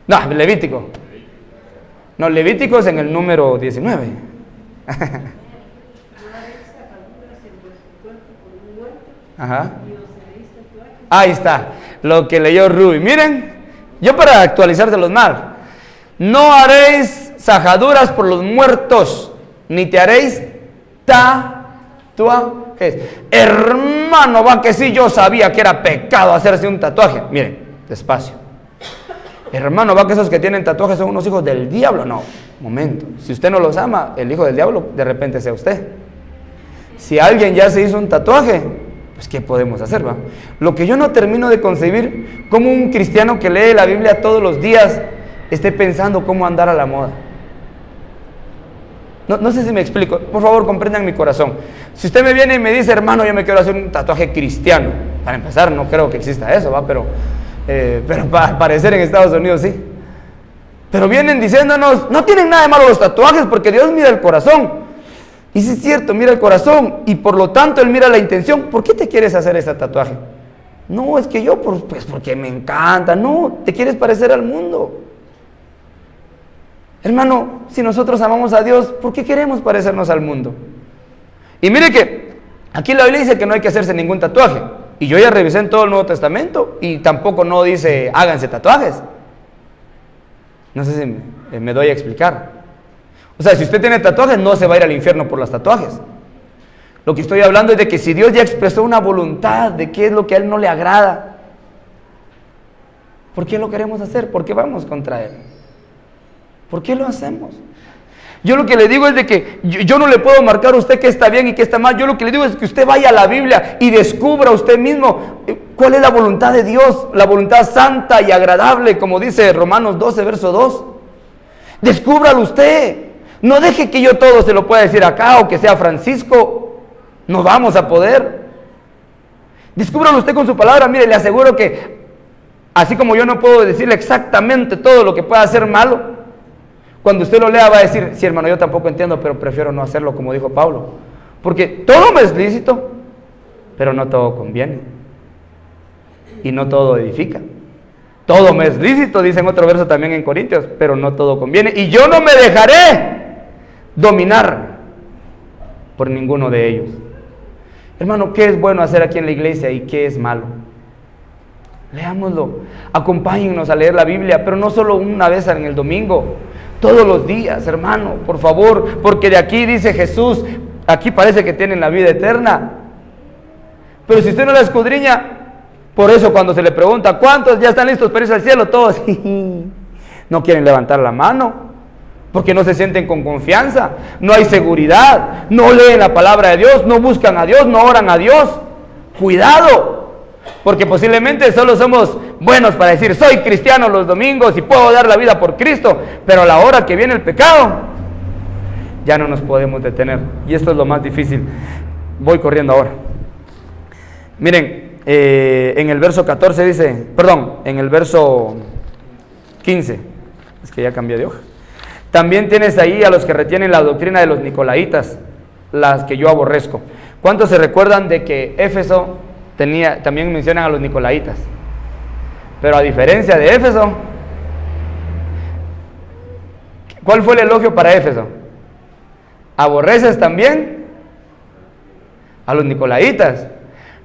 S2: No, Levítico. No, Levítico es en el número 19. Ajá. Ahí está, lo que leyó Ruby. Miren, yo para actualizárselos mal. No haréis sajaduras por los muertos, ni te haréis tatuajes. Hermano, va que sí, yo sabía que era pecado hacerse un tatuaje. Miren, despacio. Hermano, va que esos que tienen tatuajes son unos hijos del diablo. No, momento. Si usted no los ama, el hijo del diablo de repente sea usted. Si alguien ya se hizo un tatuaje, pues ¿qué podemos hacer, va? Lo que yo no termino de concebir, como un cristiano que lee la Biblia todos los días esté pensando cómo andar a la moda. No sé si me explico. Por favor, comprendan mi corazón. Si usted me viene y me dice, hermano, yo me quiero hacer un tatuaje cristiano, para empezar, no creo que exista eso, va, pero para parecer en Estados Unidos sí. Pero vienen diciéndonos, no tienen nada de malo los tatuajes porque Dios mira el corazón. Y sí es cierto, mira el corazón y por lo tanto Él mira la intención. ¿Por qué te quieres hacer ese tatuaje? No, es que yo, pues porque me encanta. No, te quieres parecer al mundo. Hermano, si nosotros amamos a Dios, ¿por qué queremos parecernos al mundo? Y mire que aquí la Biblia dice que no hay que hacerse ningún tatuaje. Y yo ya revisé en todo el Nuevo Testamento y tampoco no dice háganse tatuajes. No sé si me doy a explicar. O sea, si usted tiene tatuajes, no se va a ir al infierno por los tatuajes. Lo que estoy hablando es de que si Dios ya expresó una voluntad de qué es lo que a Él no le agrada, ¿por qué lo queremos hacer? ¿Por qué vamos contra Él? ¿Por qué lo hacemos? Yo lo que le digo es de que yo no le puedo marcar a usted qué está bien y qué está mal. Yo lo que le digo es que usted vaya a la Biblia y descubra usted mismo cuál es la voluntad de Dios, la voluntad santa y agradable, como dice Romanos 12, verso 2. Descúbralo usted. No deje que yo todo se lo pueda decir acá o que sea Francisco. No vamos a poder. Descúbralo usted con su palabra. Mire, le aseguro que así como yo no puedo decirle exactamente todo lo que pueda ser malo, cuando usted lo lea va a decir, sí, hermano, yo tampoco entiendo, pero prefiero no hacerlo, como dijo Pablo. Porque todo me es lícito, pero no todo conviene. Y no todo edifica. Todo me es lícito, dice en otro verso también en Corintios, pero no todo conviene. Y yo no me dejaré dominar por ninguno de ellos. Hermano, ¿qué es bueno hacer aquí en la iglesia y qué es malo? Leámoslo, acompáñennos a leer la Biblia, pero no solo una vez en el domingo, todos los días, hermano, por favor, porque de aquí dice Jesús, aquí parece que tienen la vida eterna, pero si usted no la escudriña, por eso cuando se le pregunta, ¿cuántos ya están listos para irse al cielo? Todos no quieren levantar la mano, porque no se sienten con confianza, no hay seguridad, no leen la palabra de Dios, no buscan a Dios, no oran a Dios. Cuidado, porque posiblemente solo somos buenos para decir, soy cristiano los domingos y puedo dar la vida por Cristo, pero a la hora que viene el pecado, ya no nos podemos detener, y esto es lo más difícil. Voy corriendo ahora. Miren, en el verso 14 dice, en el verso 15, es que ya cambié de hoja. También tienes ahí a los que retienen la doctrina de los nicolaitas, las que yo aborrezco. ¿Cuántos se recuerdan de que Éfeso tenía, también mencionan a los nicolaitas? Pero a diferencia de Éfeso, ¿cuál fue el elogio para Éfeso? ¿Aborreces también a los nicolaitas?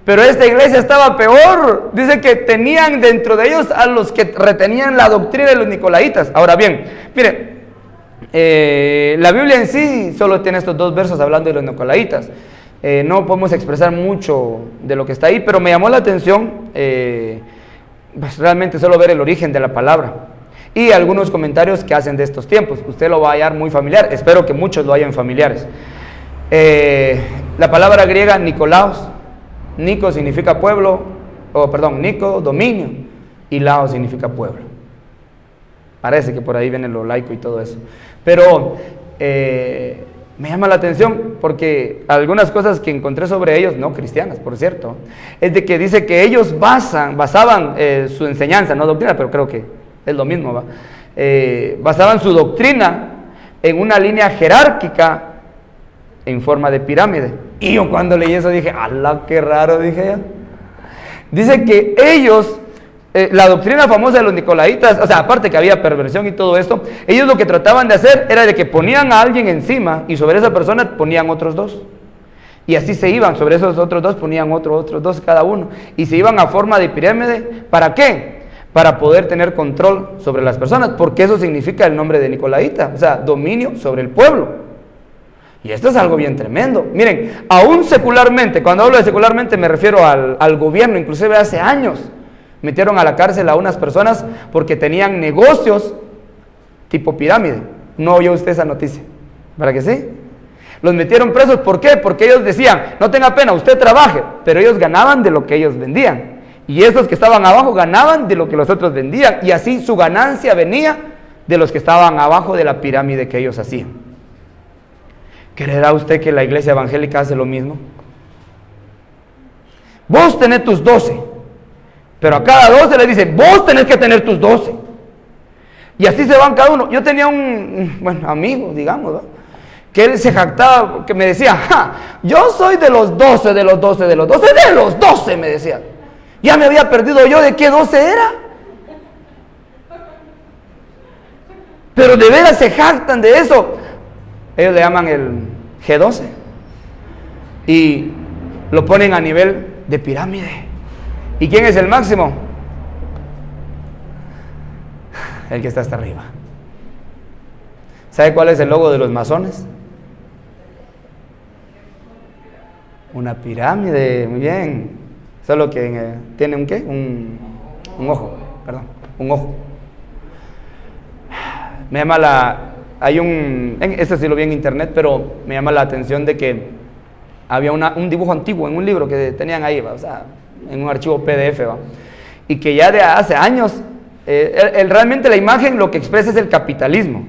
S2: Pero esta iglesia estaba peor. Dice que tenían dentro de ellos a los que retenían la doctrina de los nicolaitas. Ahora bien, mire, la Biblia en sí solo tiene estos dos versos hablando de los nicolaitas. No podemos expresar mucho de lo que está ahí, pero me llamó la atención pues realmente solo ver el origen de la palabra y algunos comentarios que hacen de estos tiempos. Usted lo va a hallar muy familiar, espero que muchos lo hayan familiares. La palabra griega Nikolaos, Nico significa pueblo, Nico, dominio, y Laos significa pueblo. Parece que por ahí viene lo laico y todo eso. Pero me llama la atención porque algunas cosas que encontré sobre ellos, no cristianas, por cierto, es de que dice que ellos basaban su enseñanza, no doctrina, pero creo que es lo mismo, ¿va? Basaban su doctrina en una línea jerárquica en forma de pirámide. Y yo cuando leí eso dije, ¡ala, qué raro! Dije yo. Dice que ellos, la doctrina famosa de los nicolaitas, o sea, aparte que había perversión y todo esto, ellos lo que trataban de hacer era de que ponían a alguien encima y sobre esa persona ponían otros dos. Y así se iban, sobre esos otros dos ponían otros dos cada uno. Y se iban a forma de pirámide, ¿para qué? Para poder tener control sobre las personas, porque eso significa el nombre de nicolaita, o sea, dominio sobre el pueblo. Y esto es algo bien tremendo. Miren, aún secularmente, cuando hablo de secularmente me refiero al gobierno, inclusive hace años, metieron a la cárcel a unas personas porque tenían negocios tipo pirámide. ¿No oyó usted esa noticia? ¿Para que sí? Los metieron presos, ¿por qué? Porque ellos decían, no tenga pena, usted trabaje, pero ellos ganaban de lo que ellos vendían. Y estos que estaban abajo ganaban de lo que los otros vendían. Y así su ganancia venía de los que estaban abajo de la pirámide que ellos hacían. ¿Creerá usted que la iglesia evangélica hace lo mismo? Vos tenés tus 12, pero a cada 12 le dicen, vos tenés que tener tus 12. Y así se van cada uno. Yo tenía un amigo, digamos, ¿no?, que él se jactaba, que me decía, yo soy de los 12, de los 12, de los 12, de los 12, me decía. Ya me había perdido yo de qué 12 era. Pero de veras se jactan de eso. Ellos le llaman el G12 y lo ponen a nivel de pirámide. ¿Y quién es el máximo? El que está hasta arriba. ¿Sabe cuál es el logo de los masones? Una pirámide, muy bien. Solo que tiene un ¿qué? Un ojo, perdón, un ojo. Me llama este sí lo vi en internet, pero me llama la atención de que había un dibujo antiguo en un libro que tenían ahí, ¿va? O sea, en un archivo PDF, ¿va? Y que ya de hace años, realmente la imagen lo que expresa es el capitalismo,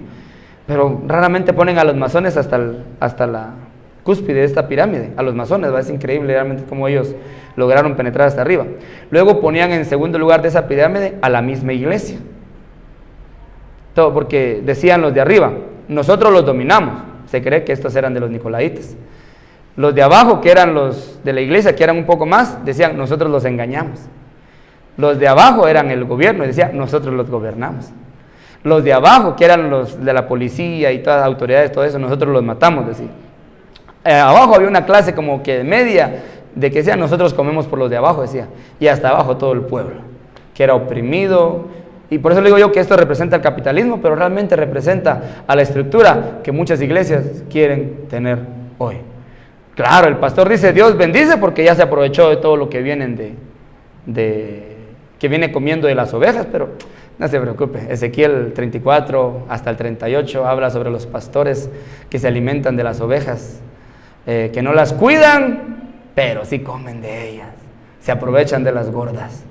S2: pero raramente ponen a los masones hasta la cúspide de esta pirámide, a los masones, ¿va? Es increíble realmente cómo ellos lograron penetrar hasta arriba. Luego ponían en segundo lugar de esa pirámide a la misma iglesia. Todo porque decían los de arriba, nosotros los dominamos. Se cree que estos eran de los nicolaitas. Los de abajo, que eran los de la iglesia, que eran un poco más, decían, nosotros los engañamos. Los de abajo eran el gobierno y decía, nosotros los gobernamos. Los de abajo, que eran los de la policía y todas las autoridades, todo eso, nosotros los matamos, decía. Abajo había una clase como que media, de que decía, nosotros comemos por los de abajo, decía. Y hasta abajo todo el pueblo, que era oprimido. Y por eso le digo yo que esto representa el capitalismo, pero realmente representa a la estructura que muchas iglesias quieren tener hoy. Claro, el pastor dice, Dios bendice porque ya se aprovechó de todo lo que vienen que viene comiendo de las ovejas, pero no se preocupe. Ezequiel 34 hasta el 38 habla sobre los pastores que se alimentan de las ovejas, que no las cuidan, pero sí comen de ellas, se aprovechan de las gordas.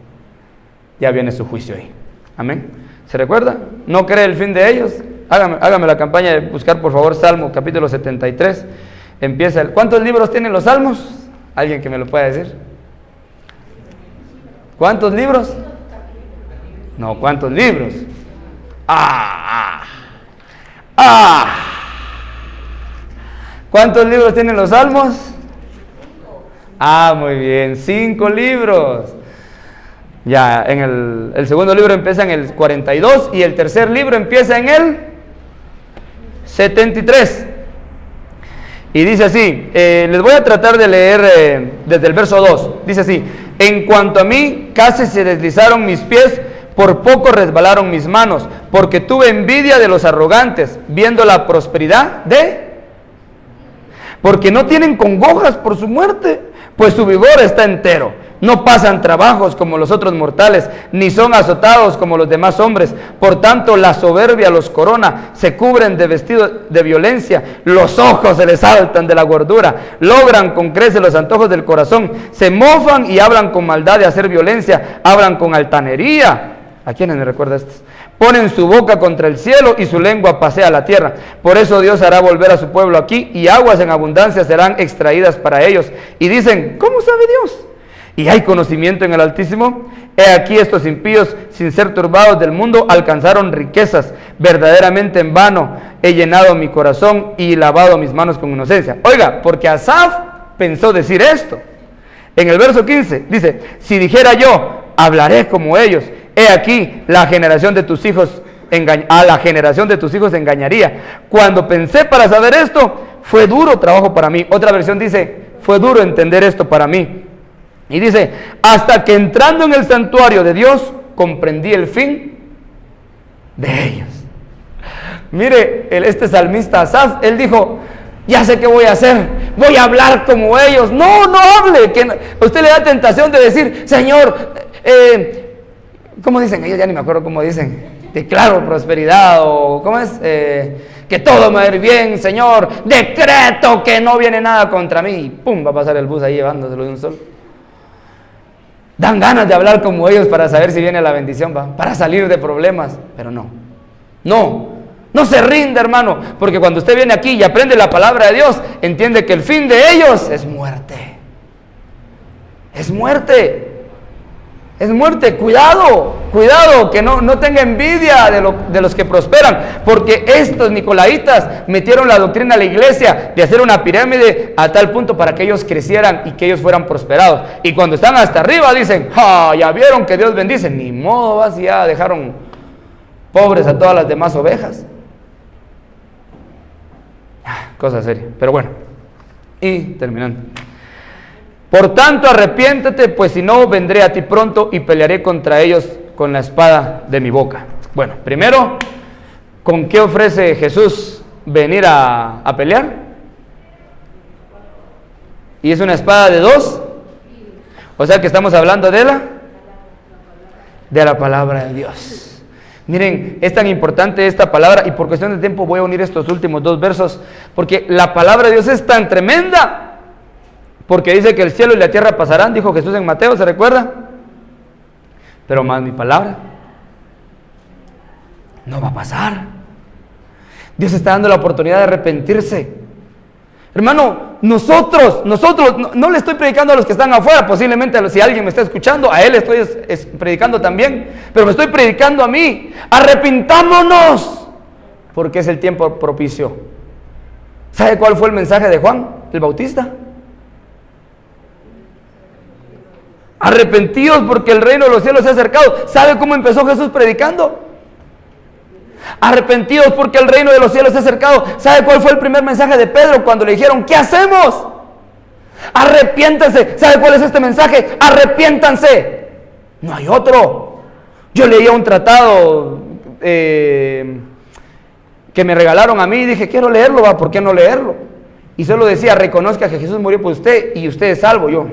S2: Ya viene su juicio ahí. Amén. ¿Se recuerda? ¿No cree el fin de ellos? Hágame la campaña de buscar, por favor, Salmo capítulo 73. Empieza ¿Cuántos libros tienen los salmos? ¿Alguien que me lo pueda decir? ¿Cuántos libros? No, ¿cuántos libros? ¿Cuántos libros tienen los salmos? Muy bien, 5 libros. Ya, en el segundo libro empieza en el 42 y el tercer libro empieza en el 73. Y dice así, les voy a tratar de leer desde el verso 2. Dice así, en cuanto a mí, casi se deslizaron mis pies, por poco resbalaron mis manos, porque tuve envidia de los arrogantes, viendo la prosperidad porque no tienen congojas por su muerte, pues su vigor está entero. No pasan trabajos como los otros mortales, ni son azotados como los demás hombres. Por tanto, la soberbia los corona, se cubren de vestido de violencia, los ojos se les saltan de la gordura, logran con creces los antojos del corazón, se mofan y hablan con maldad de hacer violencia, hablan con altanería. ¿A quiénes me recuerda esto? Ponen su boca contra el cielo y su lengua pasea la tierra. Por eso Dios hará volver a su pueblo aquí, y aguas en abundancia serán extraídas para ellos. Y dicen, ¿cómo sabe Dios? ¿Y hay conocimiento en el Altísimo? He aquí estos impíos, sin ser turbados del mundo, alcanzaron riquezas. Verdaderamente en vano he llenado mi corazón y lavado mis manos con inocencia. Oiga, porque Asaf pensó decir esto. En el verso 15 dice, si dijera yo, hablaré como ellos. He aquí, la generación de tus hijos a la generación de tus hijos engañaría. Cuando pensé para saber esto, fue duro trabajo para mí. Otra versión dice, fue duro entender esto para mí. Y dice, hasta que entrando en el santuario de Dios, comprendí el fin de ellos. Mire, este salmista Asaf, él dijo, ya sé qué voy a hacer, voy a hablar como ellos. No hable, que usted le da tentación de decir, Señor, ¿cómo dicen? Ellos ya ni me acuerdo cómo dicen. Declaro prosperidad, o ¿cómo es? Que todo me va a ir bien, Señor. Decreto que no viene nada contra mí. Y pum, va a pasar el bus ahí llevándoselo de un solo. Dan ganas de hablar como ellos para saber si viene la bendición, para salir de problemas, pero no se rinde, hermano, porque cuando usted viene aquí y aprende la palabra de Dios, entiende que el fin de ellos es muerte. Es muerte. Cuidado, que no tenga envidia de los que prosperan, porque estos nicolaitas metieron la doctrina a la iglesia de hacer una pirámide a tal punto para que ellos crecieran y que ellos fueran prosperados. Y cuando están hasta arriba dicen, ya vieron que Dios bendice. Ni modo, así ya dejaron pobres a todas las demás ovejas. Cosa seria, pero bueno. Y terminando. Por tanto, arrepiéntete, pues si no, vendré a ti pronto y pelearé contra ellos con la espada de mi boca. Bueno, primero, ¿con qué ofrece Jesús venir a pelear? ¿Y es una espada de 2? O sea que estamos hablando de la palabra de Dios. Miren, es tan importante esta palabra, y por cuestión de tiempo voy a unir estos últimos 2 versos, porque la palabra de Dios es tan tremenda. Porque dice que el cielo y la tierra pasarán, dijo Jesús en Mateo, ¿se recuerda? Pero más mi palabra no va a pasar. Dios está dando la oportunidad de arrepentirse. Hermano, nosotros, no le estoy predicando a los que están afuera, posiblemente si alguien me está escuchando, a él estoy predicando también, pero me estoy predicando a mí. Arrepintámonos, porque es el tiempo propicio. ¿Sabe cuál fue el mensaje de Juan el Bautista? Arrepentíos porque el reino de los cielos se ha acercado. ¿Sabe cómo empezó Jesús predicando? Arrepentíos porque el reino de los cielos se ha acercado. ¿Sabe cuál fue el primer mensaje de Pedro cuando le dijeron, ¿qué hacemos? Arrepiéntanse. ¿Sabe cuál es este mensaje? Arrepiéntanse. No hay otro. Yo leía un tratado que me regalaron a mí y dije, quiero leerlo, ¿por qué no leerlo? Y solo decía, reconozca que Jesús murió por usted y usted es salvo. Yo.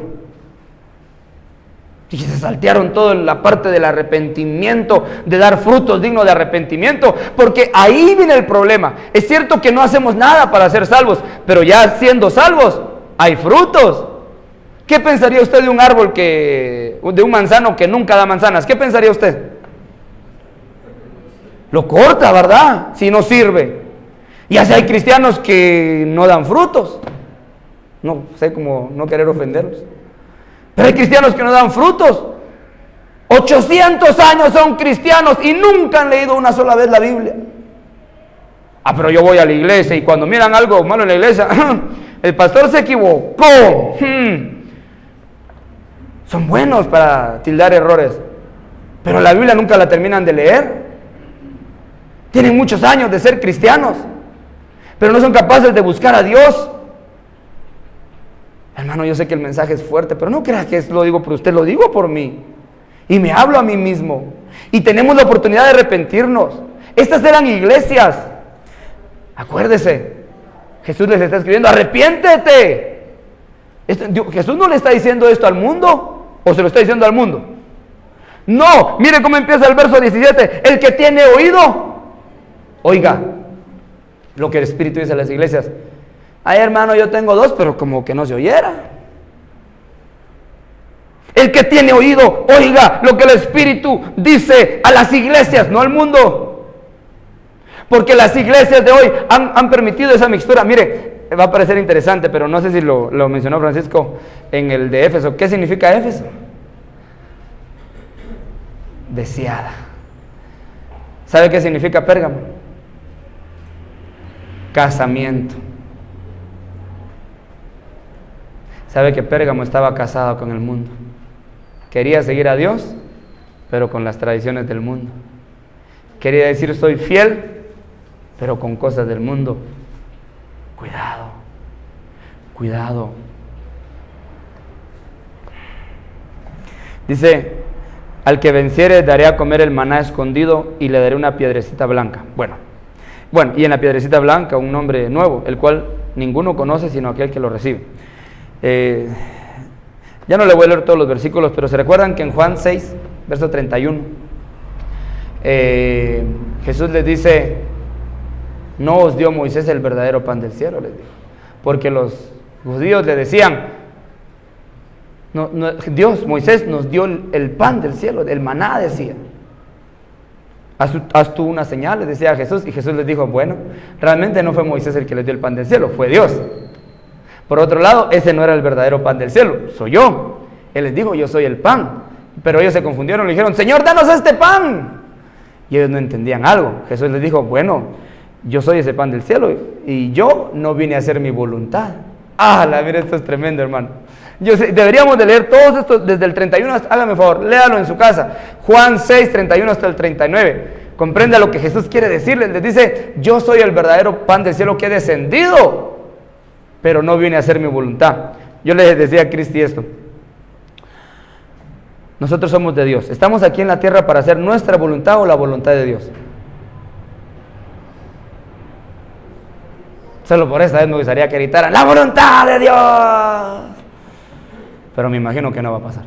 S2: Y se saltearon toda la parte del arrepentimiento, de dar frutos dignos de arrepentimiento, porque ahí viene el problema. Es cierto que no hacemos nada para ser salvos, pero ya siendo salvos, hay frutos. ¿Qué pensaría usted de un árbol de un manzano que nunca da manzanas? ¿Qué pensaría usted? Lo corta, ¿verdad? Si no sirve. Y así hay cristianos que no dan frutos. No sé cómo no querer ofenderlos. Pero hay cristianos que no dan frutos. 800 años son cristianos y nunca han leído una sola vez la Biblia. Ah, pero yo voy a la iglesia y cuando miran algo malo en la iglesia, el pastor se equivocó. Son buenos para tildar errores, pero la Biblia nunca la terminan de leer. Tienen muchos años de ser cristianos, pero no son capaces de buscar a Dios. Hermano, yo sé que el mensaje es fuerte, pero no crea que lo digo por usted, lo digo por mí. Y me hablo a mí mismo. Y tenemos la oportunidad de arrepentirnos. Estas eran iglesias. Acuérdese, Jesús les está escribiendo, arrepiéntete. Jesús no le está diciendo esto al mundo, o se lo está diciendo al mundo. No, mire cómo empieza el verso 17. El que tiene oído, oiga lo que el Espíritu dice a las iglesias. Ay, hermano, yo tengo dos, pero como que no se oyera. El que tiene oído, oiga lo que el Espíritu dice a las iglesias, no al mundo. Porque las iglesias de hoy han permitido esa mixtura. Mire, va a parecer interesante, pero no sé si lo mencionó Francisco en el de Éfeso. ¿Qué significa Éfeso? Deseada. ¿Sabe qué significa Pérgamo? Casamiento. ¿Sabe que Pérgamo estaba casado con el mundo? Quería seguir a Dios, pero con las tradiciones del mundo. Quería decir, soy fiel, pero con cosas del mundo. Cuidado, cuidado. Dice, al que venciere daré a comer el maná escondido y le daré una piedrecita blanca. Bueno, y en la piedrecita blanca un nombre nuevo, el cual ninguno conoce sino aquel que lo recibe. Ya no le voy a leer todos los versículos, pero se recuerdan que en Juan 6, verso 31, Jesús les dice, no os dio Moisés el verdadero pan del cielo, les dijo, porque los judíos le decían, Moisés nos dio el pan del cielo, el maná, decía. Haz tú una señal, les decía a Jesús, y Jesús les dijo, bueno, realmente no fue Moisés el que les dio el pan del cielo, fue Dios. Por otro lado, ese no era el verdadero pan del cielo, soy yo. Él les dijo, yo soy el pan. Pero ellos se confundieron, le dijeron, Señor, danos este pan. Y ellos no entendían algo. Jesús les dijo, bueno, yo soy ese pan del cielo y yo no vine a hacer mi voluntad. Mira, esto es tremendo, hermano. Deberíamos de leer todos estos, desde el 31, hágame favor, léalo en su casa. Juan 6, 31 hasta el 39. Comprenda lo que Jesús quiere decirles. Les dice, yo soy el verdadero pan del cielo que he descendido, pero no vine a hacer mi voluntad. Yo les decía a Cristi esto. Nosotros somos de Dios. Estamos aquí en la tierra para hacer nuestra voluntad o la voluntad de Dios. Solo por esta vez me gustaría que gritaran, ¡la voluntad de Dios! Pero me imagino que no va a pasar.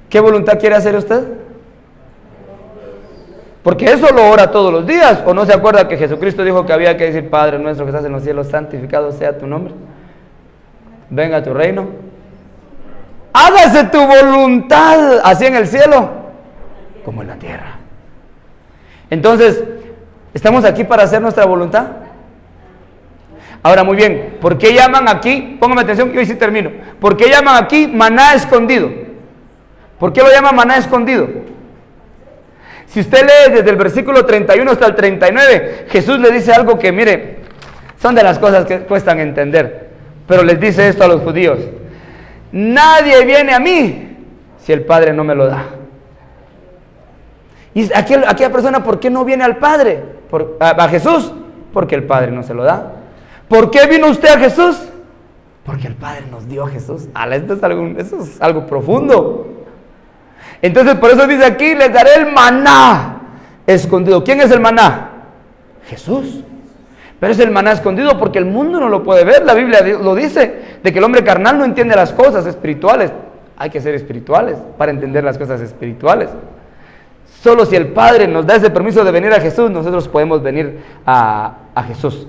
S2: ¿Qué voluntad quiere hacer usted? Porque eso lo ora todos los días. ¿O no se acuerda que Jesucristo dijo que había que decir, Padre nuestro que estás en los cielos, santificado sea tu nombre? Venga a tu reino. Hágase tu voluntad, así en el cielo como en la tierra. Entonces, ¿estamos aquí para hacer nuestra voluntad? Ahora, muy bien, ¿por qué llaman aquí? Póngame atención, yo hoy sí termino. ¿Por qué llaman aquí maná escondido? ¿Por qué lo llaman maná escondido? Si usted lee desde el versículo 31 hasta el 39, Jesús le dice algo que, mire, son de las cosas que cuestan entender, pero les dice esto a los judíos. nadie viene a mí si el Padre no me lo da. Y aquella persona, ¿por qué no viene al Padre? A Jesús, porque el Padre no se lo da. ¿Por qué vino usted a Jesús? Porque el Padre nos dio a Jesús. Eso es algo profundo. Entonces, por eso dice aquí, les daré el maná escondido. ¿Quién es el maná? Jesús. Pero es el maná escondido porque el mundo no lo puede ver. La Biblia lo dice, de que el hombre carnal no entiende las cosas espirituales. Hay que ser espirituales para entender las cosas espirituales. Solo si el Padre nos da ese permiso de venir a Jesús, nosotros podemos venir a Jesús.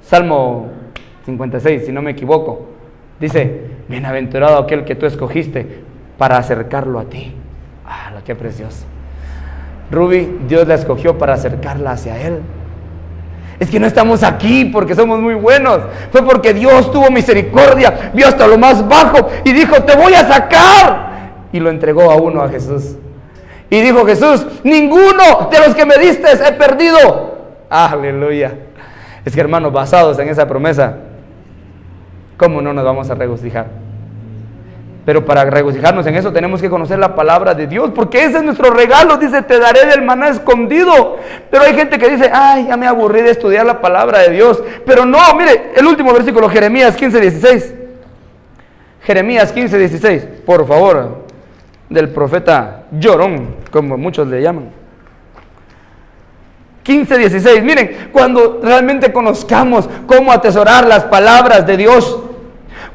S2: Salmo 56, si no me equivoco, dice: bienaventurado aquel que tú escogiste para acercarlo a ti. ¡Qué precioso! Ruby, Dios la escogió para acercarla hacia Él. Es que no estamos aquí porque somos muy buenos. Fue porque Dios tuvo misericordia, vio hasta lo más bajo y dijo: te voy a sacar. Y lo entregó a uno, a Jesús. Y dijo Jesús: ninguno de los que me diste he perdido. Aleluya. Es que, hermanos, basados en esa promesa, ¿cómo no nos vamos a regocijar? Pero para regocijarnos en eso tenemos que conocer la palabra de Dios, porque ese es nuestro regalo. Dice: te daré del maná escondido. Pero hay gente que dice: ay, ya me aburrí de estudiar la palabra de Dios. Pero no, mire, el último versículo, Jeremías 15:16. Jeremías 15:16, por favor, del profeta llorón, como muchos le llaman. 15:16, miren, cuando realmente conozcamos cómo atesorar las palabras de Dios,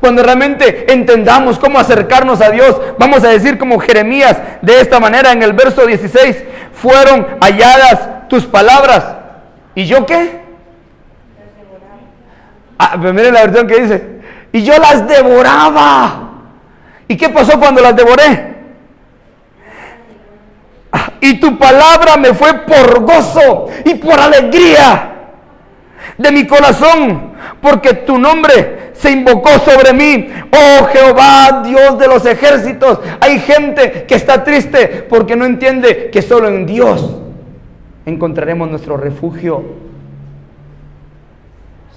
S2: cuando realmente entendamos cómo acercarnos a Dios, vamos a decir como Jeremías de esta manera en el verso 16: fueron halladas tus palabras. ¿Y yo qué? Pero miren la versión que dice: y yo las devoraba. ¿Y qué pasó cuando las devoré? Y tu palabra me fue por gozo y por alegría de mi corazón, porque tu nombre se invocó sobre mí, oh Jehová, Dios de los ejércitos. Hay gente que está triste porque no entiende que solo en Dios encontraremos nuestro refugio.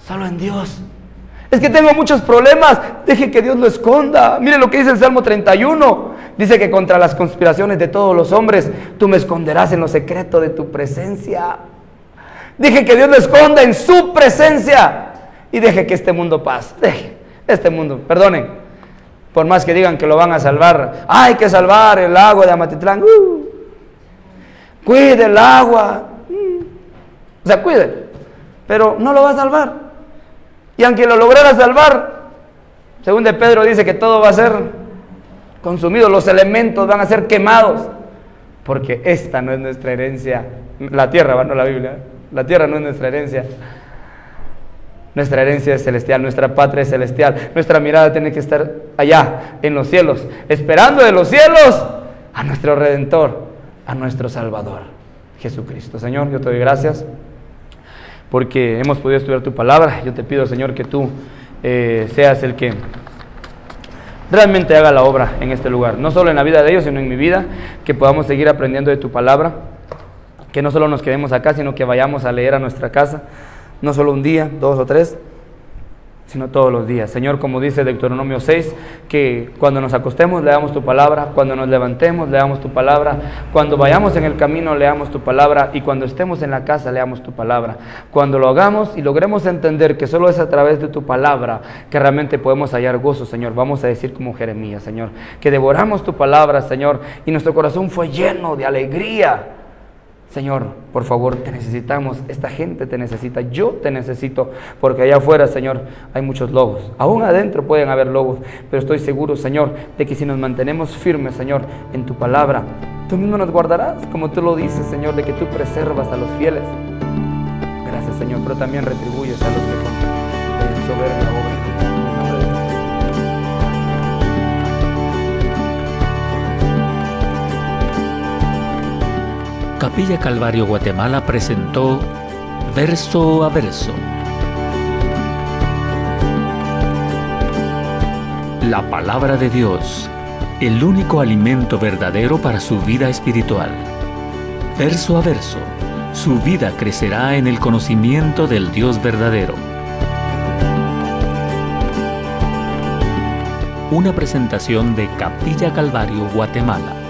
S2: Solo en Dios. Es que tengo muchos problemas, deje que Dios lo esconda. Mire lo que dice el Salmo 31. Dice que contra las conspiraciones de todos los hombres, tú me esconderás en lo secreto de tu presencia. Deje que Dios lo esconda en su presencia. Y deje que este mundo pase. Deje este mundo, perdonen, por más que digan que lo van a salvar. Hay que salvar el agua de Amatitlán. Cuide el agua. O sea, cuide. Pero no lo va a salvar. Y aunque lo lograra salvar, según de Pedro dice que todo va a ser consumido, los elementos van a ser quemados, porque esta no es nuestra herencia. La tierra, no la Biblia, la tierra no es nuestra herencia. Nuestra herencia es celestial, nuestra patria es celestial. Nuestra mirada tiene que estar allá, en los cielos, esperando de los cielos a nuestro Redentor, a nuestro Salvador, Jesucristo. Señor, yo te doy gracias porque hemos podido estudiar tu palabra. Yo te pido, Señor, que tú seas el que realmente haga la obra en este lugar, no solo en la vida de ellos, sino en mi vida, que podamos seguir aprendiendo de tu palabra, que no solo nos quedemos acá, sino que vayamos a leer a nuestra casa, no solo un día, 2 o 3, sino todos los días. Señor, como dice Deuteronomio 6, que cuando nos acostemos leamos tu palabra, cuando nos levantemos leamos tu palabra, cuando vayamos en el camino leamos tu palabra, y cuando estemos en la casa leamos tu palabra. Cuando lo hagamos y logremos entender que solo es a través de tu palabra que realmente podemos hallar gozo, Señor, vamos a decir como Jeremías, Señor, que devoramos tu palabra, Señor, y nuestro corazón fue lleno de alegría. Señor, por favor, te necesitamos, esta gente te necesita, yo te necesito, porque allá afuera, Señor, hay muchos lobos, aún adentro pueden haber lobos, pero estoy seguro, Señor, de que si nos mantenemos firmes, Señor, en tu palabra, tú mismo nos guardarás, como tú lo dices, Señor, de que tú preservas a los fieles. Gracias, Señor, pero también retribuyes a los que con soberbia obran.
S1: Capilla Calvario Guatemala presentó Verso a Verso. La palabra de Dios, el único alimento verdadero para su vida espiritual. Verso a verso, su vida crecerá en el conocimiento del Dios verdadero. una presentación de Capilla Calvario, Guatemala.